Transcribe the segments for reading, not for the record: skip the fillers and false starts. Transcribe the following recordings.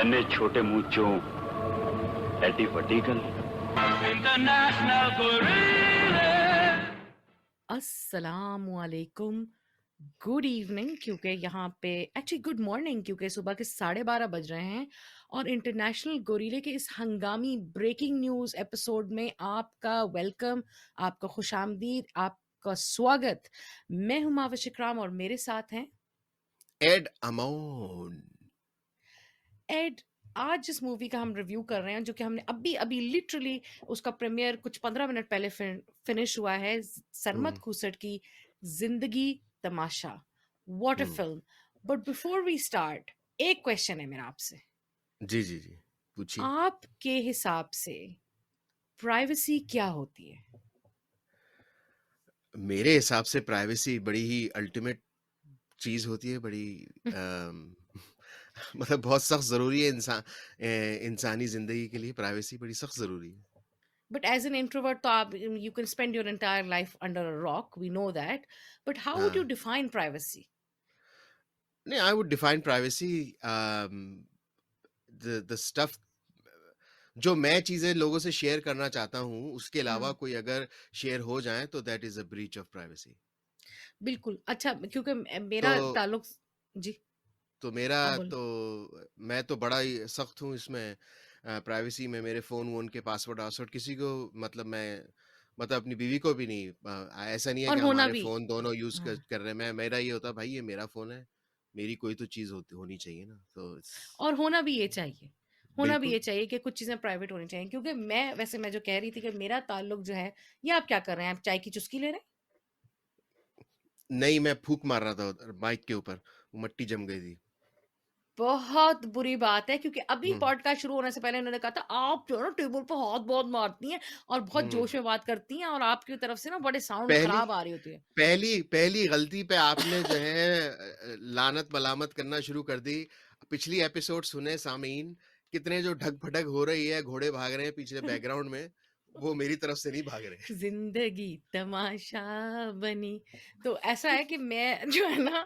ਐਨੇ ਛੋਟੇ ਮੂੰਹ ਚੋਂ ਐਡੀ ਵੱਡੀ ਗੱਲ। International Gorilla। अस्सलामुअलैकुम, गुड इवनिंग, क्योंकि यहाँ पे एक्चुअली गुड मॉर्निंग, क्योंकि सुबह के 12:30 बज रहे हैं और इंटरनेशनल गोरीले के इस हंगामी ब्रेकिंग न्यूज़ एपिसोड में आपका वेलकम, आपका खुशामदीद, आपका स्वागत। मैं हूँ माविश इकराम और मेरे साथ हैं एड अमोन। एड। आज जिस मूवी का हम रिव्यू कर रहे हैं, जो कि हमने अभी अभी लिटरली उसका प्रीमियर कुछ 15 मिनट पहले फिनिश हुआ है, सरमद खुसट की Zindagi Tamasha. What a film. But before we start, एक क्वेश्चन है मेरा आपसे। जी जी जी, पूछिए। आपके हिसाब से प्राइवेसी क्या होती है? मेरे हिसाब से प्राइवेसी बड़ी ही अल्टीमेट चीज होती है, बड़ी मतलब बहुत सख्त जरूरी है इंसानी जिंदगी के लिए। प्राइवेसी बड़ी सख्त जरूरी है। बट एज एन इंट्रोवर्ट तो आप you can spend your entire life under a rock, we know that, but how would you हाँ, डिफाइन प्राइवेसी? नहीं, I would define privacy the stuff जो मैं चीजें लोगों से शेयर करना चाहता हूँ, उसके अलावा कोई अगर शेयर हो जाए तो that is a breach of privacy. बिल्कुल। अच्छा, क्योंकि तो मेरा ताल्लुक जी, तो मेरा आप बोल। तो मैं तो बड़ा ही सख्त हूँ इसमें, प्राइवेसी में। मेरे फोन वोन के पासवर्ड वासवर्ड किसी को, मतलब मैं, मतलब अपनी बीवी को भी नहीं। ऐसा नहीं है और कि होना हमारे भी। फोन दोनों यूज हाँ। कर रहे हैं। मेरा ये होता है, भाई ये मेरा फोन है, मेरी कोई तो चीज होनी चाहिए ना। तो और होना भी ये चाहिए, होना भी बिल्कुल। ये चाहिए कि कुछ चीज़ें प्राइवेट होनी चाहिए, क्योंकि मैं जो कह रही थी कि मेरा ताल्लुक जो है, ये आप क्या कर रहे हैं? आप चाय की चुस्की ले रहे हैं? नहीं, मैं फूक मार रहा था माइक के ऊपर, वो मट्टी जम गई थी। बहुत बुरी बात है, क्योंकि अभी हम्म पॉडकास्ट शुरू होने से पहले उन्होंने कहा था आप जो है ना टेबल पे हाथ बहुत मारती हैं और बहुत हम्म जोश में बात करती हैं और आपकी तरफ से ना बड़े साउंड पहली खराब आ रही होती है। पहली पहली गलती पे आपने जो है लानत मलामत करना शुरू कर दी। पिछली एपिसोड सुने सामीन, कितने जो ढग भडग हो रही है, घोड़े भाग रहे हैं पीछे बैकग्राउंड में, वो मेरी तरफ से नहीं भाग रहे। जिंदगी तमाशा बनी। तो ऐसा है कि मैं जो है ना,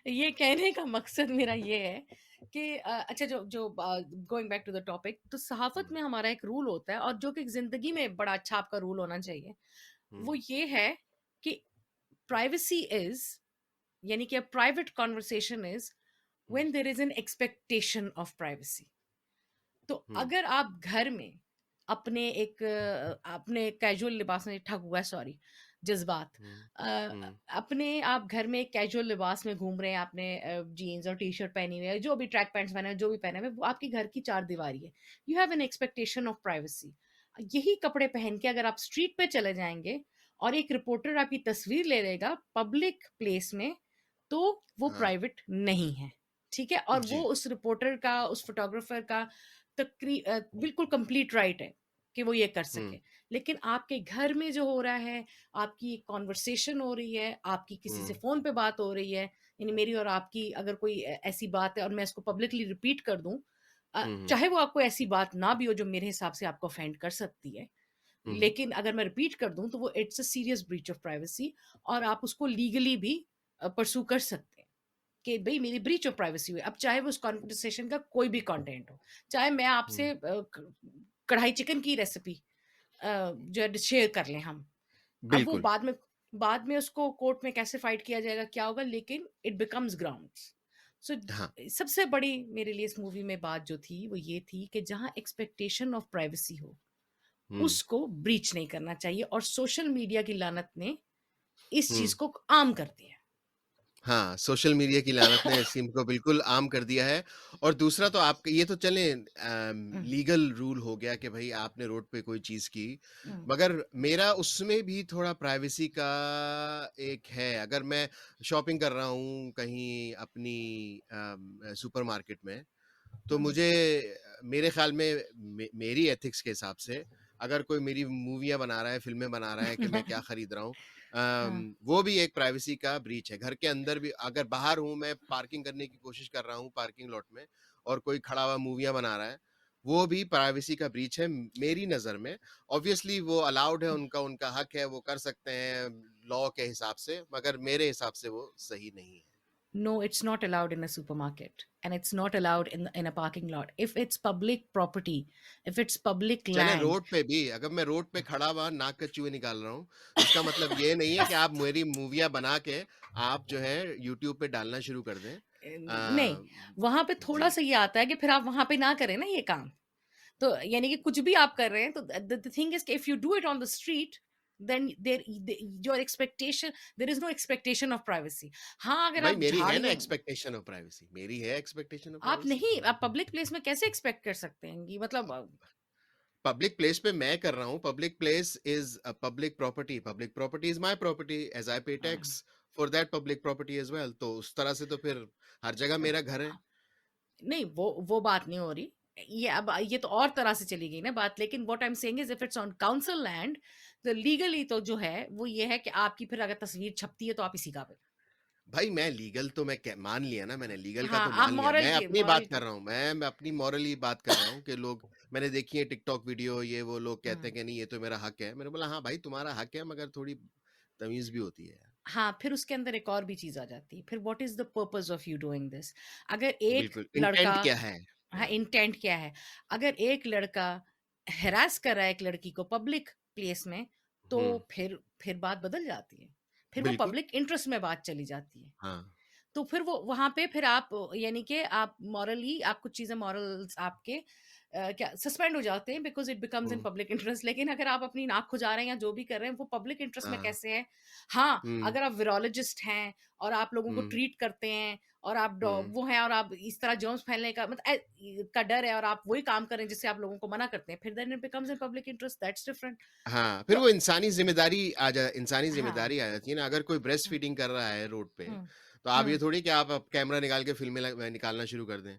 ये कहने का मकसद मेरा ये है कि अच्छा, जो जो going back to the topic, तो सहाफत हम्म, में हमारा एक रूल होता है, और जो कि जिंदगी में बड़ा अच्छा आपका रूल होना चाहिए, वो हम्म, ये है कि प्राइवेसी इज, यानी कि private conversation is when there is an expectation of privacy. तो हम्म, अगर आप घर में अपने कैजुअल लिबास में ठग हुआ है, सॉरी, जज्बात, हम्म, अ, हम्म, अपने आप घर में एक कैजुअल लिबास में घूम रहे हैं, आपने जीन्स और टी शर्ट पहनी हुई है, जो भी ट्रैक पैंट्स पहने हुए हैं, जो भी पहने हुए हैं, वो आपकी घर की चार दीवारी है। You have an expectation of privacy. यही कपड़े पहन के अगर आप स्ट्रीट पे चले जाएंगे और एक रिपोर्टर आपकी तस्वीर ले लेगा पब्लिक प्लेस में, तो वो हाँ, प्राइवेट नहीं है। ठीक है, और वो जी, उस रिपोर्टर का, उस फोटोग्राफर का बिल्कुल कंप्लीट राइट है कि वो ये कर हम्म, सके। लेकिन आपके घर में जो हो रहा है, आपकी कॉन्वर्सेशन हो रही है, आपकी किसी से हम्म, फोन पे बात हो रही है, यानी मेरी और आपकी अगर कोई ऐसी बात है और मैं इसको पब्लिकली रिपीट कर दूं, हम्म, चाहे वो आपको ऐसी बात ना भी हो जो मेरे हिसाब से आपको ऑफेंड कर सकती है, हम्म, लेकिन अगर मैं रिपीट कर दूं तो वो it's a serious breach of privacy, और आप उसको लीगली भी परसू कर सकते हैं कि भाई मेरी ब्रीच ऑफ प्राइवेसी हुई। अब चाहे वो उस कॉन्वर्सेशन का कोई भी कंटेंट हो, चाहे मैं आपसे हम्म, कढ़ाई चिकन की रेसिपी जो है शेयर कर लें हम, अब वो बिल्कुल। बाद में उसको कोर्ट में कैसे फाइट किया जाएगा, क्या होगा, लेकिन इट बिकम्स ग्राउंड्स। सो हाँ, सबसे बड़ी मेरे लिए इस मूवी में बात जो थी वो ये थी कि जहां एक्सपेक्टेशन ऑफ प्राइवेसी हो, हम्म, उसको ब्रीच नहीं करना चाहिए, और सोशल मीडिया की लानत ने इस चीज हम्म, को आम कर दिया। हाँ, सोशल मीडिया की लानत ने इस चीज़ को बिल्कुल आम कर दिया है। और दूसरा तो आप ये तो चलें, हम्म, लीगल रूल हो गया कि भई आपने रोड पे कोई चीज़ की, हम्म, मगर मेरा उसमें भी थोड़ा प्राइवेसी का एक है। अगर मैं शॉपिंग कर रहा हूँ कहीं अपनी सुपरमार्केट में, तो हम्म, मुझे, मेरे ख़्याल में, मेरी एथिक्स के हिसाब से, अगर कोई मेरी मूवियाँ बना रहा है, फ़िल्में बना रहा है कि मैं क्या खरीद रहा हूँ, हाँ, वो भी एक प्राइवेसी का ब्रीच है। घर के अंदर भी अगर बाहर हूँ, मैं पार्किंग करने की कोशिश कर रहा हूँ पार्किंग लॉट में, और कोई खड़ा हुआ मूवियाँ बना रहा है, वो भी प्राइवेसी का ब्रीच है मेरी नज़र में। ऑब्वियसली वो अलाउड है, उनका उनका हक है, वो कर सकते हैं लॉ के हिसाब से, मगर मेरे हिसाब से वो सही नहीं है। No, it's not allowed in a supermarket, and it's not allowed in a parking lot. If it's public property, if it's public चले land. रोड पे भी, अगर मैं रोड पे खड़ा हुआ नाक के चूहे निकाल रहा हूँ, तो इसका मतलब ये नहीं है कि आप मेरी मूवियाँ बना के आप जो है यूट्यूब पे डालना शुरू कर दें। नहीं, वहां पे थोड़ा जी, सा ये आता है कि फिर आप वहां पे ना करें ना ये काम। तो यानी कि कुछ भी आप कर रहे हैं, तो the thing is if you do it on the street, then your expectation, there is no expectation of privacy. हाँ, अगर भाई आप मेरी है ना झाड़ियों, एक्सपेक्टेशन ऑफ प्राइवेसी, मेरी है एक्सपेक्टेशन ऑफ आप प्राइवेसी। नहीं, आप पब्लिक प्लेस में कैसे एक्सपेक्ट कर सकते हैं कि मतलब पब्लिक प्लेस पे मैं कर रहा हूँ, public place is a public property is my property, as I pay tax for that public property as well. तो उस तरह से तो फिर हर जगह मेरा घर है। नहीं, वो बात नहीं हो रही। ये अब ये तो और तरह से चली गई ना बात। लेकिन what I am saying is if it's on council land, तो लीगली तो जो है वो ये है कि आपकी फिर अगर तस्वीर छपती है तो आप इसी काबिल। भाई मैं लीगल तो मान लिया ना, मैंने लीगल का हाँ, तो आप मान लिया, मॉरल मैं की अपनी मॉरल बात कर की रहा हूँ, मैं अपनी मॉरली बात कर रहा हूँ कि लोग, मैंने देखी है टिकटॉक वीडियो, ये वो लोग कहते हैं हुँ। कि नहीं ये तो मेरा हक है। मैंने बोला हाँ भाई तुम्हारा हक है, मगर थोड़ी तमीज भी होती है यार। हाँ, फिर उसके अंदर एक और भी चीज़ आ जाती है। फिर what is the purpose of you doing this? अगर एक बिल्कुल, लड़का, इंटेंट क्या है? हाँ, हाँ, इंटेंट क्या है? अगर एक लड़का हैरेस कर रहा है एक लड़की को पब्लिक प्लेस में, हम्म, तो फिर बात बदल जाती है। फिर वो बिल्कुल, पब्लिक इंटरेस्ट में बात चली जाती है। हाँ, तो फिर वो वहाँ पे फिर आप यानी कि आप मॉरली, आप कुछ चीज़ें मॉरल्स आपके क्या सस्पेंड हो जाते हैं, because it becomes in hmm, public interest. लेकिन अगर आप अपनी नाक खुजा रहे हैं या जो भी कर रहे हैं, वो पब्लिक इंटरेस्ट में हाँ, कैसे है? हाँ, हम्म, अगर आप विरोलॉजिस्ट हैं और आप लोगों को हम्म, ट्रीट करते हैं और आप हम्म, वो हैं और आप इस तरह जर्म्स फैलने का का डर है और आप वही काम कर रहे हैं जिससे आप लोगों को मना करते हैं, फिर then it becomes in public interest, that's different. हाँ, फिर तो वो इंसानी हाँ। जिम्मेदारी आ जाती है ना। अगर कोई ब्रेस्ट हुँ, फीडिंग कर रहा है रोड पे, हुँ, तो आप ये हुँ, थोड़ी कि आप अब कैमरा निकाल के फिल्में निकालना शुरू कर दें।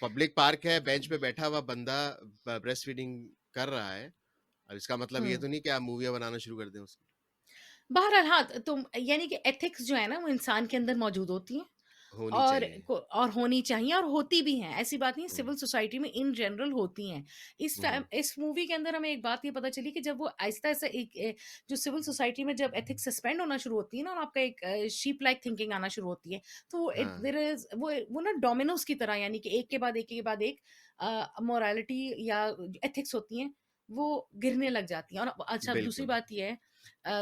पब्लिक पार्क है, बेंच पे बैठा हुआ बंदा ब्रेस्ट फीडिंग कर रहा है, और इसका मतलब ये हुँ। तो नहीं कि आप मूवियाँ बनाना शुरू कर दें उसकी। बहरहाल हाँ, तो यानी कि एथिक्स जो है ना वो इंसान के अंदर मौजूद होती हैं होनी चाहिए। और होनी चाहिए और होती भी हैं। ऐसी बात नहीं है, हुँ, सिविल सोसाइटी में इन जनरल होती हैं। हुँ, हुँ, इस मूवी के अंदर हमें एक बात ये पता चली कि जब वो आहिस्ता-आहिस्ता जो सिविल सोसाइटी में जब एथिक्स सस्पेंड होना शुरू होती है ना और आपका एक शीप लाइक थिंकिंग आना शुरू होती है, तो इट हाँ, देयर इज़ वो ना डोमिनोज़ की तरह, यानी कि एक के बाद एक के बाद एक मोरालिटी या एथिक्स होती हैं, वो गिरने लग जाती हैं। और अच्छा, अब दूसरी बिल्कुल। बात ये है,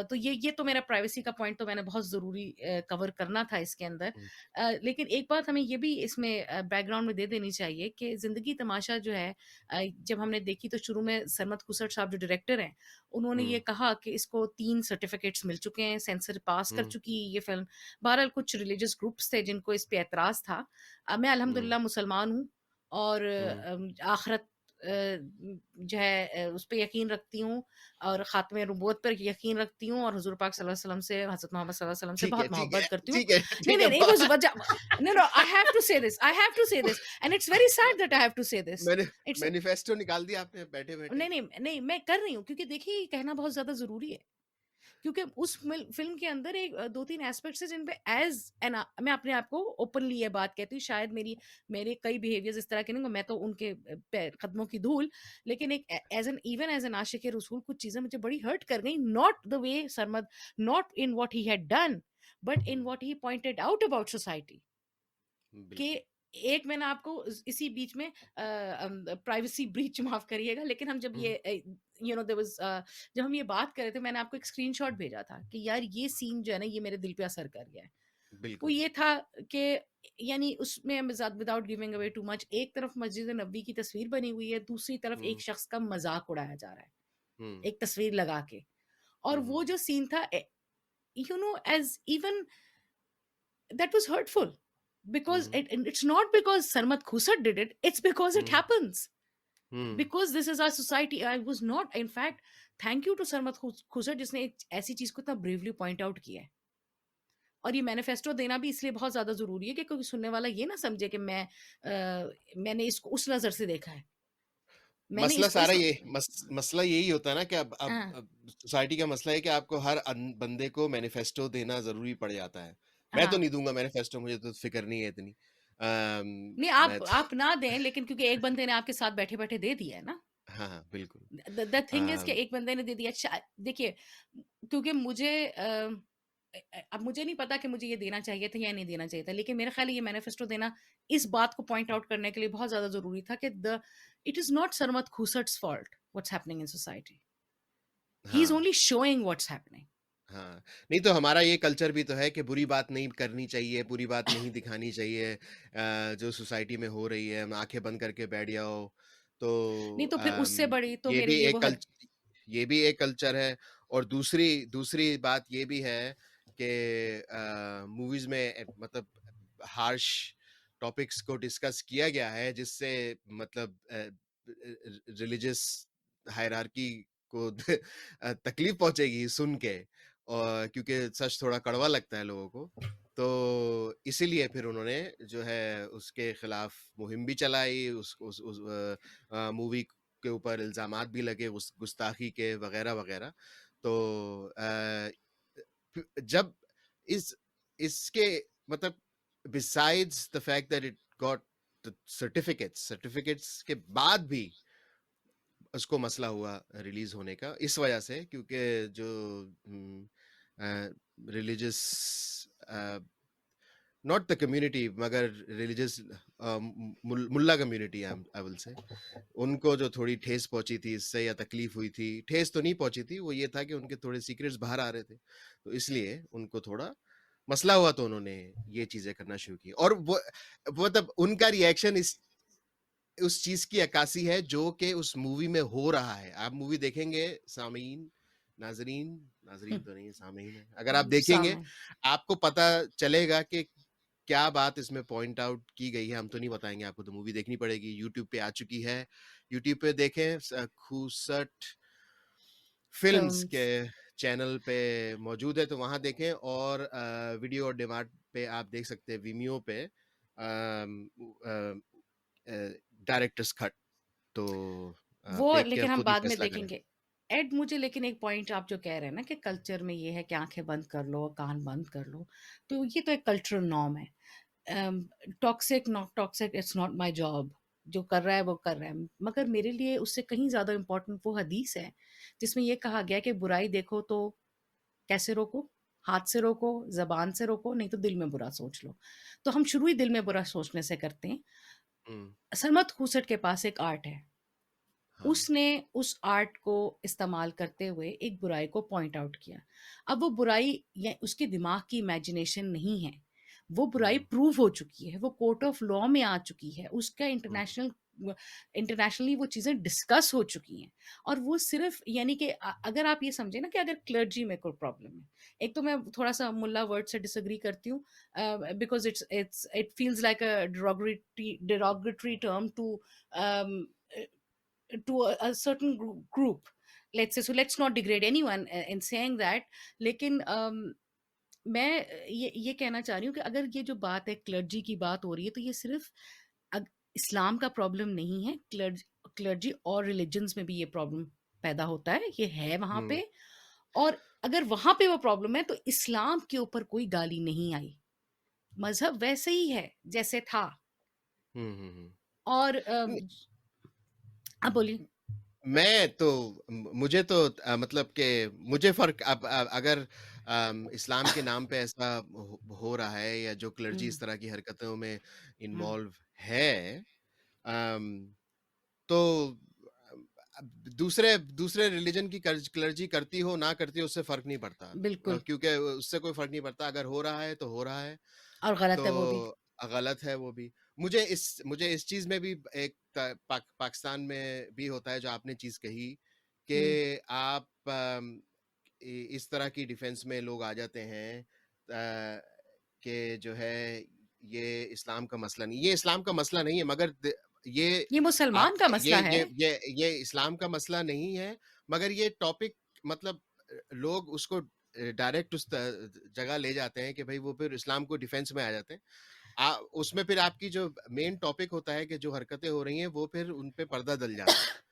तो ये तो मेरा प्राइवेसी का पॉइंट तो मैंने बहुत ज़रूरी कवर करना था इसके अंदर। हुँ, लेकिन एक बात हमें ये भी इसमें बैकग्राउंड में दे देनी चाहिए कि ज़िंदगी तमाशा जो है, जब हमने देखी तो शुरू में सरमद खुसर साहब जो डायरेक्टर हैं, उन्होंने ये हुँ, कहा कि इसको 3 सर्टिफ़िकेट्स मिल चुके हैं, सेंसर पास कर हुँ, चुकी है ये फ़िल्म। बहरहाल कुछ रिलीजियस ग्रुप्स थे जिनको इस पे एतराज़ था। मैं हुँ, अल्हम्दुलिल्लाह मुसलमान हूँ और हुँ। आखिरत जो है उस पे यकीन रखती हूँ और ख़ात्मे नबूवत पर यकीन रखती हूँ और हुज़ूर पाक सल्लल्लाहु अलैहि वसल्लम से, हज़रत मोहम्मद सल्लल्लाहु अलैहि वसल्लम से ठीक है, बहुत ठीक मोहब्बत है, करती हूँ। ठीक है, नहीं, ठीक है। नहीं, नहीं, बस वजह no, no, I have to say this and it's very sad that I have to say this. मैंने इट्स मैनिफेस्टो निकाल दिया आपने बैठे-बैठे। नहीं, नहीं, नहीं, मैं कर रही हूँ क्योंकि देखिए ये कहना बहुत ज़्यादा ज़रूरी है। क्योंकि उस फ़िल्म के अंदर 2-3 एस्पेक्ट्स हैं जिन पे मैं अपने आप को ओपनली ये बात कहती हूँ, शायद मेरे कई बिहेवियर्स इस तरह के नहीं, मैं तो उनके पैर कदमों की धूल, लेकिन एक एज़ एन आशिक-ए-रसूल कुछ चीज़ें मुझे बड़ी हर्ट कर गईं, not the way Sarmad, not in what he had done, but in hmm, what he pointed out about society. कि बिल्कुल। एक मैंने आपको इसी बीच में प्राइवेसी ब्रीच माफ करिएगा, लेकिन हम जब हुँ, देयर वाज जब हम ये बात कर रहे थे, मैंने आपको एक स्क्रीनशॉट भेजा था कि यार ये सीन जो है ना ये मेरे दिल पे असर कर गया है। वो बिल्कुल। ये था कि यानी उसमें without giving away too much, एक तरफ मस्जिद नबी की तस्वीर बनी हुई है, दूसरी तरफ हुँ, एक शख्स का मजाक उड़ाया जा रहा है हुँ, एक तस्वीर लगा के। और हुँ, हुँ, वो जो सीन था, as even that was hurtful hmm, because hmm, it's not because Sarmat Khusat did it, it's because it hmm, happens, hmm, because this is our society. I was not, in fact, thank you to Sarmat Khusat जिसने एक ऐसी चीज को इतना bravely point out किया है। और ये मैनिफेस्टो देना भी इसलिए बहुत ज्यादा जरूरी है कि कोई सुनने वाला ये ना समझे कि मैंने इसको उस नजर से देखा है, मैंने मसला इसको सारा इस ये मसला यही होता है ना कि हाँ, अब सोसाइटी का मसला है कि आपको हर बंदे को मैनिफेस्टो देना ज़रूरी पड़ जाता है। मैं तो हाँ, नहीं दूँगा मैनिफेस्टो, मुझे तो फ़िक्र नहीं है इतनी। नहीं, मैं तो आप ना दें, लेकिन क्योंकि एक बंदे ने आपके साथ बैठे बैठे दे दिया है ना। हाँ, हाँ, बिल्कुल। द थिंग इज़ कि अ, एक बंदे ने दे दिया। देखिए, क्योंकि मुझे अब मुझे नहीं पता कि मुझे ये देना चाहिए था या नहीं देना चाहिए था, लेकिन मेरा ख्याल है ये मैनिफेस्टो देना इस बात को पॉइंट आउट करने के लिए बहुत ज़्यादा ज़रूरी था कि the it is not Sarmad खुसट's fault what's happening in society. He is हाँ, only showing what's happening. हाँ। नहीं तो हमारा ये कल्चर भी तो है कि बुरी बात नहीं करनी चाहिए, बुरी बात नहीं दिखानी चाहिए जो सोसाइटी में हो रही है, हम आँखें बंद करके बैठ जाओ। तो नहीं तो फिर उससे बड़ी तो ये मेरे भी लिए वो एक हद ये भी एक कल्चर है और दूसरी दूसरी बात ये भी है कि मूवीज़ में मतलब हार्श टॉपिक्स को डिस्कस किया गया है जिससे मतलब रिलिजियस हायरार्की को तकलीफ पहुंचेगी सुन के और क्योंकि सच थोड़ा कड़वा लगता है लोगों को तो इसीलिए फिर उन्होंने जो है उसके खिलाफ मुहिम भी चलाई उस मूवी के ऊपर इल्जामात भी लगे उस गुस्ताखी के वगैरह वगैरह तो जब इस इसके मतलब besides the fact that it got certificates के बाद भी उसको मसला हुआ रिलीज होने का इस वजह से क्योंकि जो रिलीजियस नॉट द कम्युनिटी मगर रिलीजियस मुल्ला कम्युनिटी आई विल से उनको जो थोड़ी ठेस पहुंची थी इससे या तकलीफ हुई थी ठेस तो नहीं पहुंची थी वो ये था कि उनके थोड़े सीक्रेट्स बाहर आ रहे थे तो इसलिए उनको थोड़ा मसला हुआ तो उन्होंने ये चीजें करना शुरू की और वो मतलब उनका रिएक्शन इस उस चीज की अक्कासी है जो कि उस मूवी में हो रहा है आप मूवी देखेंगे सामीन नाजरीन नाजरीन तो नहीं है सामीन है अगर आप देखेंगे सामने आपको पता चलेगा कि क्या बात इसमें पॉइंट आउट की गई है हम तो नहीं बताएंगे आपको तो मूवी देखनी पड़ेगी यूट्यूब पे आ चुकी है यूट्यूब पे देखें खूसट फिल्म्स फिल्म्स के चैनल पे मौजूद है तो वहां देखें और वीडियो और डिमांड पे आप देख सकते हैं वीमियो पे डायरेक्टर्स कट तो वो देख के लेकिन हम खुद ही बाद में फैसला करें देखेंगे। एड मुझे लेकिन एक पॉइंट आप जो कह रहे हैं ना कि कल्चर में ये है कि आंखें बंद कर लो, कान बंद कर लो, तो ये तो एक कल्चरल नॉर्म है। Toxic not toxic it's not my job, जो कर रहा है वो कर रहा है। मगर मेरे लिए उससे कहीं ज़्यादा इम्पोर्टेंट वो हदीस है जिसमें ये कहा गया है कि बुराई देखो तो कैसे रोको? हाथ से रोको, ज़बान से रोको, नहीं तो दिल में बुरा सोच लो। तो हम शुरू ही दिल में बुरा सोचने से करते हैं। हम्म, सरमद खूसट के पास एक आर्ट है। हाँ उसने उस आर्ट को इस्तेमाल करते हुए एक बुराई को पॉइंट आउट किया। अब वो बुराई या उसके दिमाग की इमेजिनेशन नहीं है। वो बुराई हम्म, प्रूव हो चुकी है, वो कोर्ट ऑफ लॉ में आ चुकी है, उसका हम्म, इंटरनेशनली वो चीज़ें डिस्कस हो चुकी हैं। और वो सिर्फ़ यानी कि अगर आप ये समझे ना कि अगर क्लर्जी में कोई प्रॉब्लम है, एक तो मैं थोड़ा-सा मुल्ला वर्ड से डिसएग्री करती हूँ because it feels like a derogatory term to a certain group, let's say, so let's not degrade anyone in saying that, लेकिन मैं ये कहना चाह रही हूँ कि अगर ये जो बात है क्लर्जी की बात हो रही है तो ये सिर्फ इस्लाम का प्रॉब्लम नहीं है। क्लर्जी और रिलीजन्स में भी ये प्रॉब्लम पैदा होता है, ये है वहां हम्म, पे। और अगर वहां पे वो प्रॉब्लम है तो इस्लाम के ऊपर कोई गाली नहीं आई, मजहब वैसे ही है जैसे था। हम्म। और आप बोलिए। मैं तो मुझे तो मतलब कि मुझे फर्क अब अगर इस्लाम के नाम पे ऐसा हो रहा है या जो क्लर्जी हम्म, इस तरह की हरकतों में हम्म, इन्वॉल्व है अम, तो दूसरे दूसरे रिलीजन की क्लर्जी करती हो ना करती हो उससे फर्क नहीं पड़ता बिल्कुल। क्योंकि उससे कोई फर्क नहीं पड़ता अगर हो रहा है तो हो रहा है और गलत तो है वो भी। गलत है वो भी मुझे इस चीज में भी एक पाकिस्तान में भी होता है जो आपने चीज कही कि हुँ, आप इस तरह की डिफेंस में लोग आ जाते हैं कि जो है ये इस्लाम का मसला नहीं ये इस्लाम का मसला नहीं है मगर ये ये आप मुसलमान का मसला है। ये इस्लाम का मसला नहीं है मगर ये टॉपिक मतलब लोग उसको डायरेक्ट उस जगह ले जाते हैं कि भाई वो फिर इस्लाम को डिफेंस में आ जाते हैं उसमें फिर आपकी जो मेन टॉपिक होता है कि जो हरकतें हो रही हैं वो फिर उन पे पर्दा डल जाता है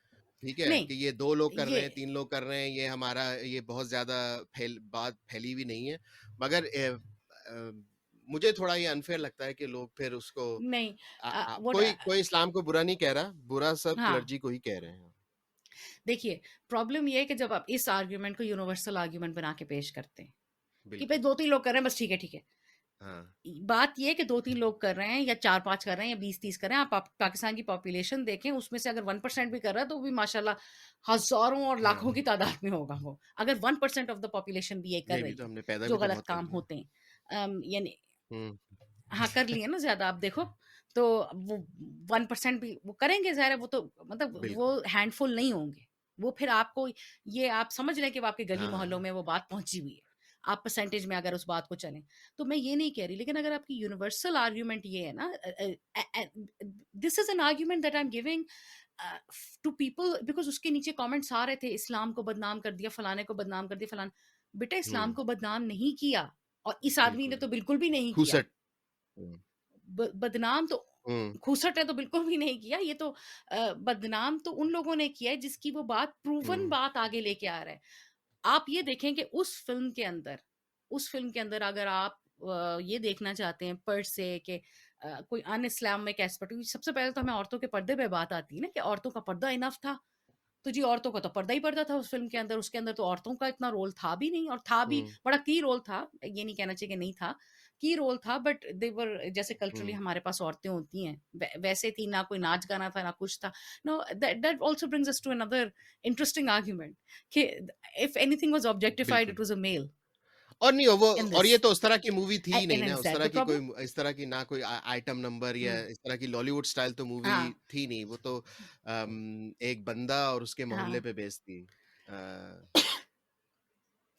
ठीक है नहीं, कि ये 2 लोग कर ये रहे हैं 3 लोग कर रहे हैं ये हमारा ये बहुत ज्यादा बात फैली हुई नहीं है मगर मुझे थोड़ा ये अनफेयर लगता है कि लोग फिर उसको नहीं व्हाट कोई कोई इस्लाम को बुरा नहीं कह रहा बुरा सब हाँ, क्लर्जी को ही कह रहे हैं देखिए प्रॉब्लम ये है कि जब आप इस आर्गुमेंट को यूनिवर्सल आर्गुमेंट बना के पेश करते हैं कि भाई बिल्कुल। 2-3 लोग कर रहे हैं बस ठीक है। हाँ। बात ये है कि 2-3 लोग कर रहे हैं या 4-5 कर रहे हैं या 20-30 कर रहे हैं। आप पाकिस्तान की पॉपुलेशन देखें, उसमें से अगर 1% भी कर रहा है तो वो भी माशाल्लाह हज़ारों और हाँ, लाखों की तादाद में होगा वो। अगर 1% ऑफ द पॉपुलेशन भी ये कर नहीं, अभी रही तो है, हमने पैदा भी जो तो गलत बहुत कर काम लिया। होते हैं। यानी हुँ। हाँ, कर लिए ना ज़्यादा आप देखो, तो वो 1% भी वो करेंगे ज़ाहिर है वो तो मतलब वो बिल्कुल। हैंडफुल नहीं होंगे। वो फिर आपको ये आप समझ रहे हैं कि वो आपके गली-मोहल्लों हाँ। में वो बात पहुँची हुई है। आप परसेंटेज में अगर उस बात को चलें। तो मैं ये नहीं कह रही, लेकिन अगर आपकी यूनिवर्सल आर्गुमेंट ये है ना this is an argument that I am giving to people because उसके नीचे कमेंट्स आ रहे थे, इस्लाम को बदनाम कर दिया, फलाने को बदनाम कर दिया, बेटा इस्लाम हुँ, को बदनाम नहीं किया और इस आदमी ने बिल्कुल। तो बिल्कुल भी नहीं किया। खूसट। हुँ, बदनाम तो हुँ, खूसट है तो बिल्कुल भी नहीं किया। ये तो बदनाम तो उन लोगों ने किया है जिसकी वो बात प्रूवन हुँ, बात आगे लेके आ रहा है। आप ये देखें कि उस फ़िल्म के अंदर अगर आप ये देखना चाहते हैं पर से कि कोई अन-इस्लामिक एस्पेक्ट सबसे पहले तो हमें औरतों के पर्दे पे बात आती है ना कि औरतों का पर्दा इनफ था। तो जी औरतों का तो पर्दा ही पर्दा था उस फ़िल्म के अंदर, उसके अंदर तो औरतों का इतना रोल था भी नहीं और था भी हुँ, बड़ा की रोल था, ये नहीं कहना चाहिए कि नहीं था, की रोल था बट दे वर जैसे कल्चरली हुँ, हमारे पास औरतें होती हैं, वैसे थी ना कोई नाच-गाना था, ना कुछ था। No that that also brings us to another interesting argument कि इफ एनीथिंग वाज़ ऑब्जेक्टिफाइड बिल्कुल। इट वाज़ अ मेल और नहीं वो इन और दिस ये तो उस तरह की मूवी थी ही नहीं एंड ना, इज उस दैट तरह द की प्रॉब्लम? कोई इस तरह की ना कोई आइटम नंबर या हुँ, इस तरह की लॉलीवुड स्टाइल तो मूवी हाँ, थी नहीं, वो तो एक बंदा और उसके मोहल्ले हाँ। पे बेस्ड थी। अ,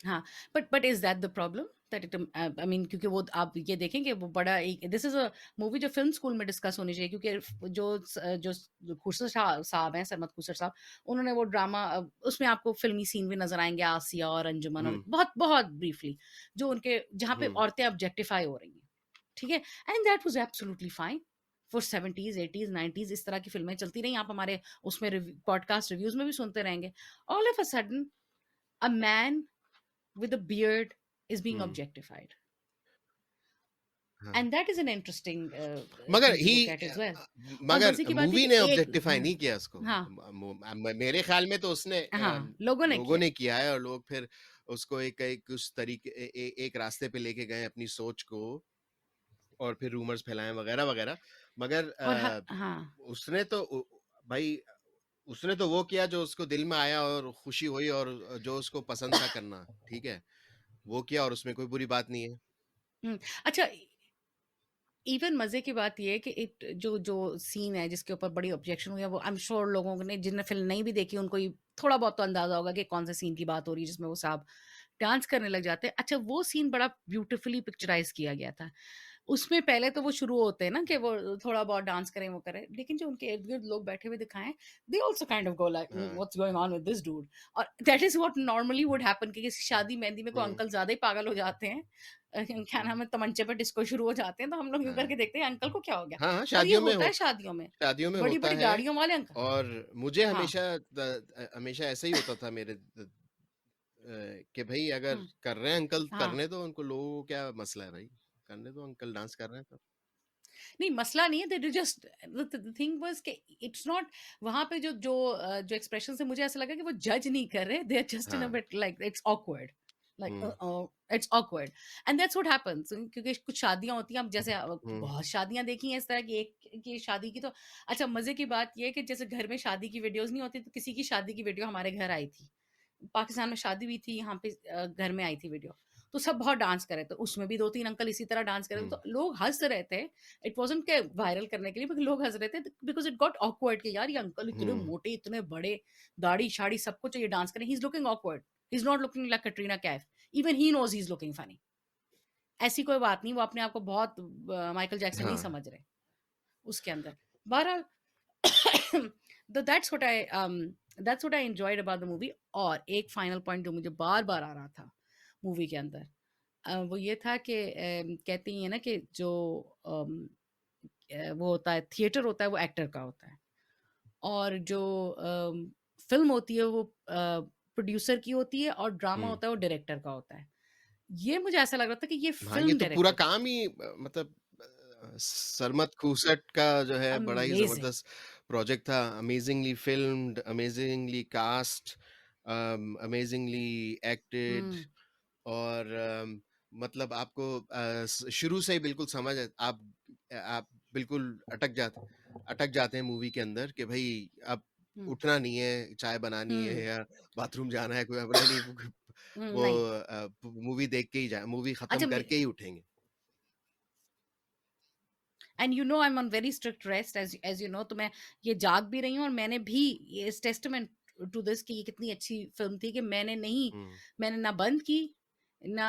हाँ, but is that the problem? That it I mean क्योंकि वो आप ये देखेंगे वो बड़ा एक दिस इज़ अ मूवी जो फ़िल्म स्कूल में डिस्कस होनी चाहिए क्योंकि जो खुर्शीद शाह साहब हैं, सरमद खुर्शीद साहब, उन्होंने वो ड्रामा उसमें आपको फ़िल्मी सीन भी नज़र आएँगे, आसिया और अंजुमन और हुँ, बहुत ब्रीफली जो उनके जहाँ पे हुँ, औरतें ऑब्जेक्टिफ़ाई हो रही हैं, ठीक है? And that was absolutely fine for 70s, 80s, 90s इस तरह की फ़िल्में चलती रहीं। आप हमारे उसमें पॉडकास्ट रिव्यूज़ में भी सुनते रहेंगे। All of a sudden a man with a beard is being hmm, objectified. हाँ। And that is an interesting मगर thing to look at as well. और मगर मज़े की बात है मूवी कि ने एक ऑब्जेक्टिफाई नहीं किया उसको। हाँ, मेरे ख्याल में तो उसने हाँ, लोगों ने लोगों किया है। ने किया है और लोग फिर उसको एक उस तरीके एक रास्ते पे लेके गए अपनी सोच को और फिर रूमर्स फैलाए वगैरह वगैरह। मगर और हाँ, उसने तो भाई उसने तो वो किया जो उसको दिल में आया और खुशी हुई और जो उसको पसंद था करना, ठीक है? वो किया और उसमें कोई बुरी बात नहीं है। हुँ, अच्छा इवन मज़े की बात ये है कि जो सीन है जिसके ऊपर बड़ी ऑब्जेक्शन हुई है वो आई एम श्योर लोगों ने जिनने फ़िल्म नहीं भी देखी उनको ये थोड़ा बहुत तो अंदाज़ा होगा कि कौन से सीन की बात हो रही है जिसमें वो साहब डांस करने लग जाते हैं। अच्छा वो सीन बड़ा ब्यूटीफुली पिक्चराइज़ किया गया था। उसमें पहले तो वो शुरू होते हैं ना कि वो थोड़ा बहुत डांस करें, वो करें, लेकिन जो उनके इर्द-गिर्द लोग बैठे हुए दिखाएँ, they also kind of go like हाँ। What's going on with this dude और that is what normally would happen कि किसी शादी-मेहंदी में कोई हुँ, अंकल ज़्यादा ही पागल हो जाते हैं। क्या हुँ, नाम है, तमंचे पे डिस्को शुरू हो जाते हैं, तो हम लोग यूँ हाँ। करके देखते हैं अंकल को क्या हो गया? हाँ, हाँ, और ये होता है शादियों में, शादियों में होता बड़ी-बड़ी है गाड़ियों वाले अंकल और मुझे हाँ, हमेशा ऐसा ही होता था मेरे कि भई अगर हुँ, कर रहे हैं अंकल हाँ। करने दो उनको, लोगों को क्या मसला है भाई? करने दो अंकल डांस कर रहे हैं तो। नहीं मसला नहीं है they just the thing was कि इट्स नॉट वहाँ पे जो एक्सप्रेशन से मुझे ऐसा लगा कि वो जज नहीं कर रहे दे आर जस्ट इन अ हाँ, bit like it's awkward like hmm, it's awkward and that's what happens क्योंकि कुछ शादियां होती हैं अब जैसे हुँ, बहुत शादियां देखी हैं इस तरह की एक की शादी की तो अच्छा मजे की बात ये है कि जैसे घर में शादी की वीडियोस नहीं होती तो किसी की शादी की वीडियो हमारे घर आई थी पाकिस्तान में शादी हुई थी यहाँ पे घर में आई थी वीडियो तो सब बहुत डांस कर रहे थे उसमें भी 2-3 अंकल इसी तरह डांस कर रहे थे हुँ, तो लोग हंस रहे थे इट वाज़न्ट के वायरल करने के लिए बट लोग हंस रहे थे बिकॉज़ इट गॉट ऑकवर्ड कि यार ये अंकल इतने हुँ, मोटे इतने बड़े दाढ़ी-शाड़ी सब कुछ है ये डांस कर रहे हैं he is looking awkward he is not looking like Katrina Kaif even he knows he is looking funny ऐसी कोई बात नहीं वो अपने आप को बहुत माइकल जैक्सन नहीं हाँ, समझ रहे उसके अंदर बहरहाल that's what I enjoyed about the movie और एक फाइनल पॉइंट जो मुझे बार-बार आ रहा था मूवी के अंदर वो ये था कि कहती हैं ना कि जो वो होता है थिएटर होता है वो एक्टर का होता है और जो फ़िल्म होती है वो प्रोड्यूसर की होती है और ड्रामा हुँ। होता है वो डायरेक्टर का होता है। ये मुझे ऐसा लग रहा था कि ये हाँ, ये फ़िल्म तो पूरा डायरेक्टर का काम ही मतलब सरमद खूसट का जो है बड़ा ही अमेज़िंग ज़बरदस्त प्रोजेक्ट था। Amazingly filmed, amazingly cast, amazingly acted hmm, और मतलब आपको शुरू से ही बिल्कुल समझ आप बिल्कुल अटक जाते हैं मूवी के अंदर कि भाई अब हम्म, उठना नहीं है, चाय बनानी है हम्म, या बाथरूम जाना है, कोई अब नहीं वो नहीं। मूवी देख के ही मूवी खत्म अच्छा, करके ही उठेंगे। And you know I am on very strict rest as you know, तो मैं ये जाग भी रही हूँ, और मैंने भी इस टेस्टमेंट टू दिस कि ये कितनी अच्छी फिल्म थी कि हम्म मैंने ना बंद की, ना